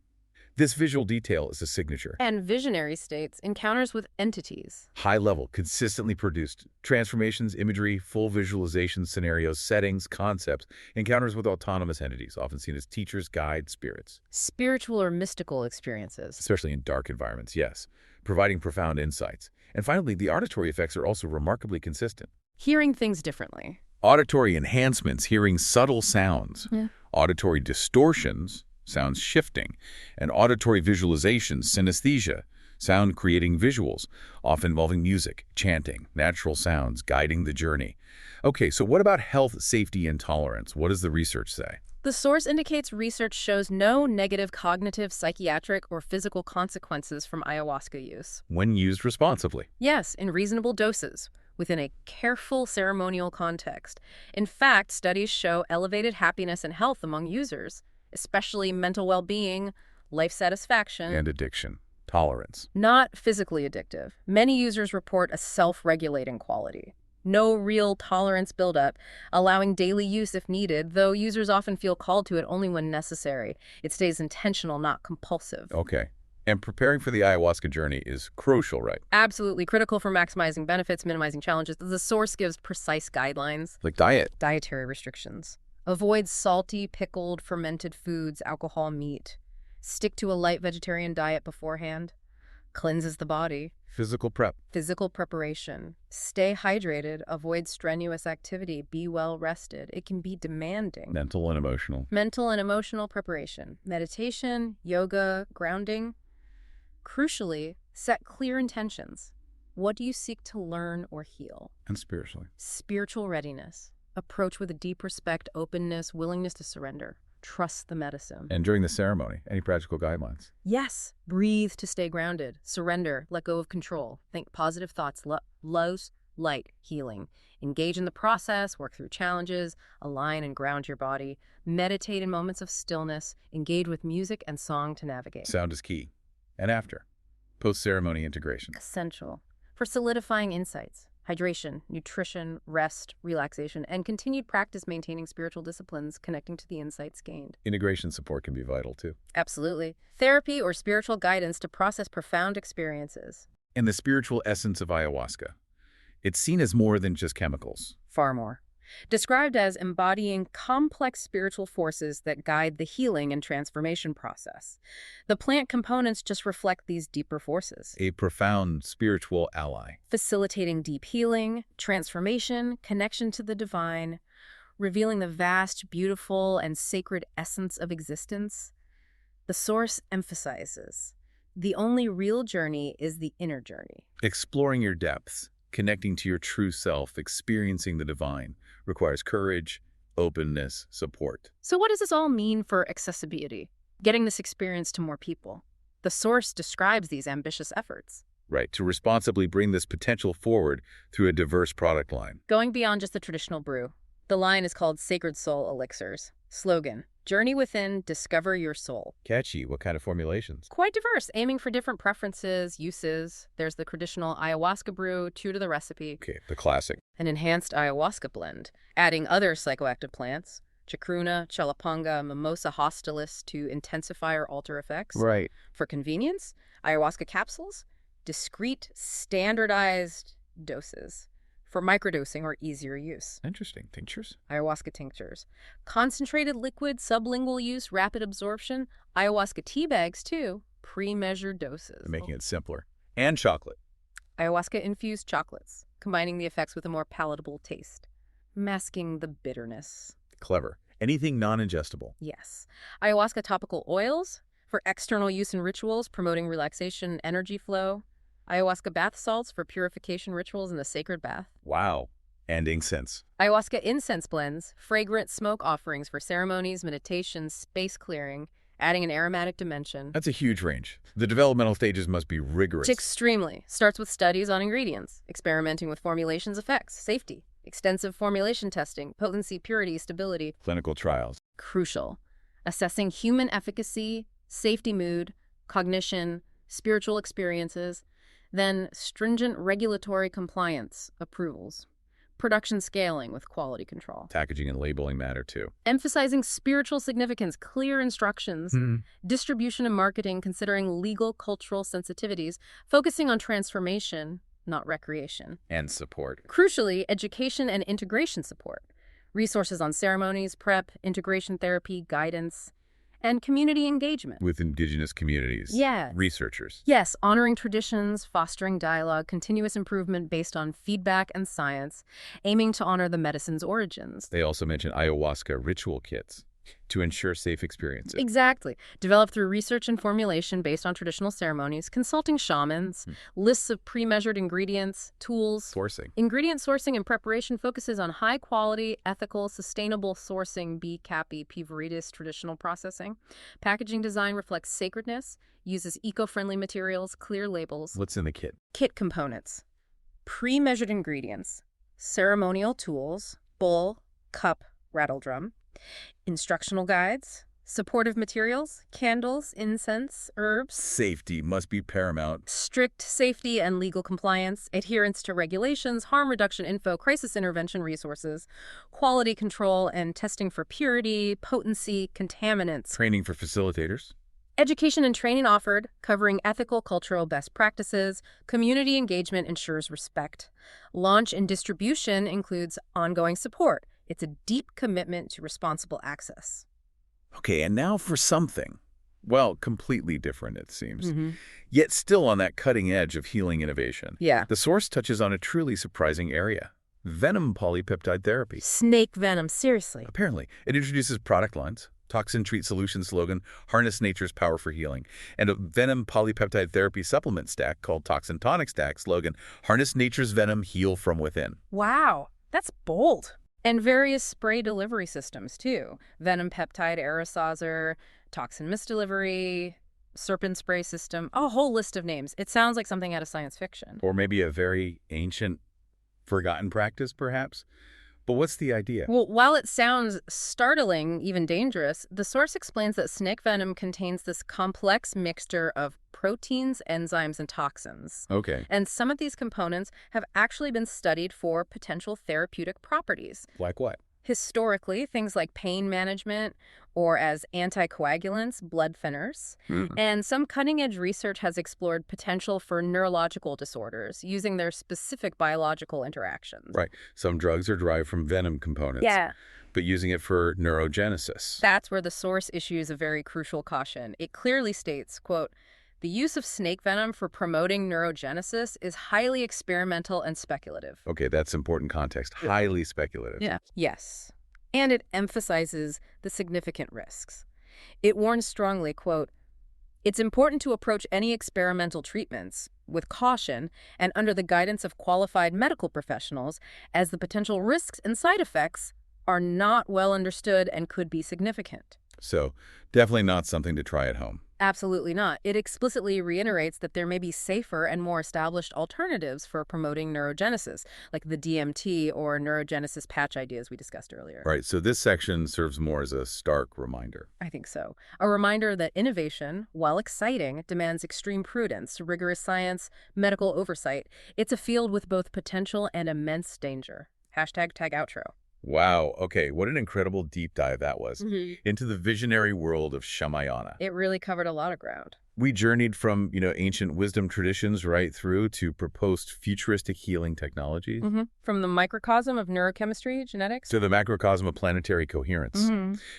This visual detail is a signature. And visionary states, encounters with entities. High level, consistently produced. Transformations, imagery, full visualization, scenarios, settings, concepts. Encounters with autonomous entities, often seen as teachers, guides, spirits. Spiritual or mystical experiences. Especially in dark environments, yes. Providing profound insights. And finally, the auditory effects are also remarkably consistent. Hearing things differently. Auditory enhancements, hearing subtle sounds. Yeah. Auditory distortions, sounds shifting, and auditory visualizations, synesthesia, sound creating visuals, often involving music, chanting, natural sounds, guiding the journey. Okay, so what about health, safety, and tolerance? What does the research say? The source indicates research shows no negative cognitive, psychiatric, or physical consequences from ayahuasca use. When used responsibly. Yes, in reasonable doses, within a careful ceremonial context. In fact, studies show elevated happiness and health among users, especially mental well-being, life satisfaction. And addiction. Tolerance. Not physically addictive. Many users report a self-regulating quality. No real tolerance buildup, allowing daily use if needed, though users often feel called to it only when necessary. It stays intentional, not compulsive. Okay. And preparing for the ayahuasca journey is crucial, right? Absolutely critical for maximizing benefits, minimizing challenges. The source gives precise guidelines. Like diet. Dietary restrictions. Avoid salty, pickled, fermented foods, alcohol, meat. Stick to a light vegetarian diet beforehand. Cleanses the body. Physical prep. Physical preparation. Stay hydrated. Avoid strenuous activity. Be well rested. It can be demanding. Mental and emotional. Mental and emotional preparation. Meditation, yoga, grounding. Crucially, set clear intentions. What do you seek to learn or heal? And spiritually. Spiritual readiness. Approach with a deep respect, openness, willingness to surrender. Trust the medicine. And during the ceremony, any practical guidelines? Yes. Breathe to stay grounded. Surrender. Let go of control. Think positive thoughts. Lows, light, healing. Engage in the process. Work through challenges. Align and ground your body. Meditate in moments of stillness. Engage with music and song to navigate. Sound is key. And after? Post-ceremony integration. Essential. For solidifying insights. Hydration, nutrition, rest, relaxation, and continued practice maintaining spiritual disciplines connecting to the insights gained. Integration support can be vital, too. Absolutely. Therapy or spiritual guidance to process profound experiences. And the spiritual essence of ayahuasca. It's seen as more than just chemicals. Far more. Described as embodying complex spiritual forces that guide the healing and transformation process. The plant components just reflect these deeper forces. A profound spiritual ally. Facilitating deep healing, transformation, connection to the divine, revealing the vast, beautiful, and sacred essence of existence. The source emphasizes, the only real journey is the inner journey. Exploring your depths, connecting to your true self, experiencing the divine, requires courage, openness, support. So what does this all mean for accessibility? Getting this experience to more people. The source describes these ambitious efforts. Right, to responsibly bring this potential forward through a diverse product line. Going beyond just the traditional brew. The line is called Sacred Soul Elixirs. Slogan, journey within, discover your soul. Catchy. What kind of formulations? Quite diverse, aiming for different preferences, uses. There's the traditional ayahuasca brew, true to the recipe. Okay, the classic. An enhanced ayahuasca blend, adding other psychoactive plants, chacruna, chalapanga, mimosa hostilis to intensify or alter effects. Right. For convenience, ayahuasca capsules, discrete, standardized doses. For microdosing or easier use. Interesting. Tinctures? Ayahuasca tinctures. Concentrated liquid, sublingual use, rapid absorption. Ayahuasca tea bags, too. Pre-measured doses. Making it simpler. And chocolate. Ayahuasca-infused chocolates, combining the effects with a more palatable taste. Masking the bitterness. Clever. Anything non-ingestible. Yes. Ayahuasca topical oils, for external use in rituals, promoting relaxation and energy flow. Ayahuasca bath salts for purification rituals in the sacred bath. Wow. And incense. Ayahuasca incense blends, fragrant smoke offerings for ceremonies, meditations, space clearing, adding an aromatic dimension. That's a huge range. The developmental stages must be rigorous. Extremely. Starts with studies on ingredients, experimenting with formulations effects, safety, extensive formulation testing, potency, purity, stability. Clinical trials. Crucial. Assessing human efficacy, safety mood, cognition, spiritual experiences. Then stringent regulatory compliance approvals. Production scaling with quality control. Packaging and labeling matter too. Emphasizing spiritual significance, clear instructions. Distribution and marketing considering legal, cultural sensitivities. Focusing on transformation, not recreation. And support. Crucially, education and integration support. Resources on ceremonies, prep, integration therapy, guidance. And community engagement. With indigenous communities. Yes. Researchers. Yes, honoring traditions, fostering dialogue, continuous improvement based on feedback and science, aiming to honor the medicine's origins. They also mention ayahuasca ritual kits to ensure safe experiences. Exactly. Developed through research and formulation based on traditional ceremonies, consulting shamans, lists of pre-measured ingredients, tools. Sourcing. Ingredient sourcing and preparation focuses on high-quality, ethical, sustainable sourcing, B. Capi, P. viridis, traditional processing. Packaging design reflects sacredness, uses eco-friendly materials, clear labels. What's in the kit? Kit components. Pre-measured ingredients, ceremonial tools, bowl, cup, rattle drum. Instructional guides, Supportive materials, candles, incense, herbs. Safety must be paramount. Strict safety and legal compliance, adherence to regulations, harm reduction info, crisis intervention resources, quality control and testing for purity, potency, contaminants. Training for facilitators. Education and training offered, covering ethical, cultural best practices. Community engagement ensures respect. Launch and distribution includes ongoing support. It's a deep commitment to responsible access. Okay, and now for something, well, completely different, it seems, yet still on that cutting edge of healing innovation. Yeah. The source touches on a truly surprising area: venom polypeptide therapy. Snake venom, seriously. Apparently, it introduces product lines, toxin treat solution slogan, harness nature's power for healing, and a venom polypeptide therapy supplement stack called Toxin Tonic Stack slogan, harness nature's venom, heal from within. Wow, that's bold. And various spray delivery systems, too. Venom peptide aerosolizer, toxin mist delivery, serpent spray system, a whole list of names. It sounds like something out of science fiction. Or maybe a very ancient, forgotten practice, perhaps? But what's the idea? Well, while it sounds startling, even dangerous, the source explains that snake venom contains this complex mixture of proteins, enzymes, and toxins. Okay. And some of these components have actually been studied for potential therapeutic properties. Like what? Historically, things like pain management or as anticoagulants, blood thinners. And some cutting-edge research has explored potential for neurological disorders using their specific biological interactions. Right. Some drugs are derived from venom components. Yeah. But using it for neurogenesis. That's where the source issues a very crucial caution. It clearly states, quote, the use of snake venom for promoting neurogenesis is highly experimental and speculative. Okay, that's important context. Highly speculative. Yeah. Yes. And it emphasizes the significant risks. It warns strongly, quote, it's important to approach any experimental treatments with caution and under the guidance of qualified medical professionals, as the potential risks and side effects are not well understood and could be significant. So, definitely not something to try at home. Absolutely not. It explicitly reiterates that there may be safer and more established alternatives for promoting neurogenesis, like the DMT or neurogenesis patch ideas we discussed earlier. Right, so this section serves more as a stark reminder. I think so. A reminder that innovation, while exciting, demands extreme prudence, rigorous science, medical oversight. It's a field with both potential and immense danger. #tag outro. Wow, okay, what an incredible deep dive that was into the visionary world of Shamayana. It really covered a lot of ground. We journeyed from, ancient wisdom traditions right through to proposed futuristic healing technologies. From the microcosm of neurochemistry, genetics, to the macrocosm of planetary coherence.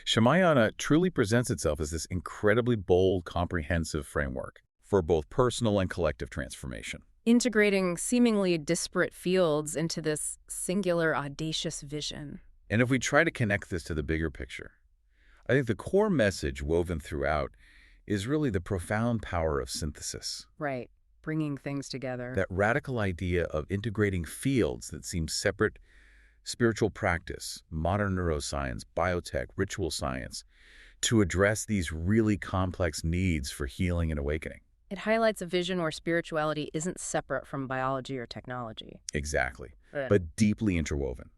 Shamayana truly presents itself as this incredibly bold, comprehensive framework for both personal and collective transformation. Integrating seemingly disparate fields into this singular, audacious vision. And if we try to connect this to the bigger picture, I think the core message woven throughout is really the profound power of synthesis. Right, bringing things together. That radical idea of integrating fields that seem separate: spiritual practice, modern neuroscience, biotech, ritual science, to address these really complex needs for healing and awakening. It highlights a vision where spirituality isn't separate from biology or technology. Exactly, but deeply interwoven,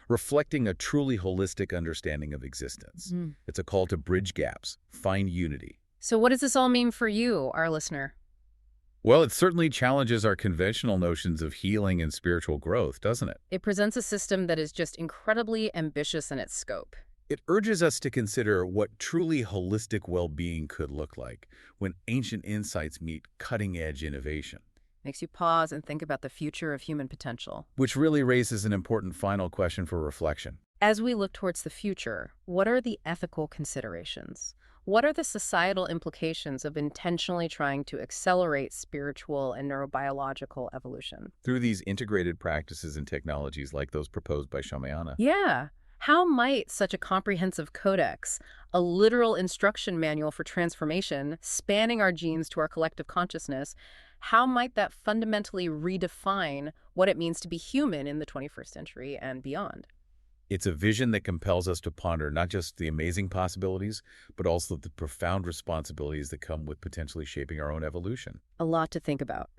reflecting a truly holistic understanding of existence. It's a call to bridge gaps, find unity. So what does this all mean for you, our listener? Well, it certainly challenges our conventional notions of healing and spiritual growth, doesn't it? It presents a system that is just incredibly ambitious in its scope. It urges us to consider what truly holistic well-being could look like when ancient insights meet cutting-edge innovation. Makes you pause and think about the future of human potential. Which really raises an important final question for reflection. As we look towards the future, what are the ethical considerations? What are the societal implications of intentionally trying to accelerate spiritual and neurobiological evolution? Through these integrated practices and technologies like those proposed by Shamayana. Yeah. How might such a comprehensive codex, a literal instruction manual for transformation, spanning our genes to our collective consciousness, how might that fundamentally redefine what it means to be human in the 21st century and beyond? It's a vision that compels us to ponder not just the amazing possibilities, but also the profound responsibilities that come with potentially shaping our own evolution. A lot to think about.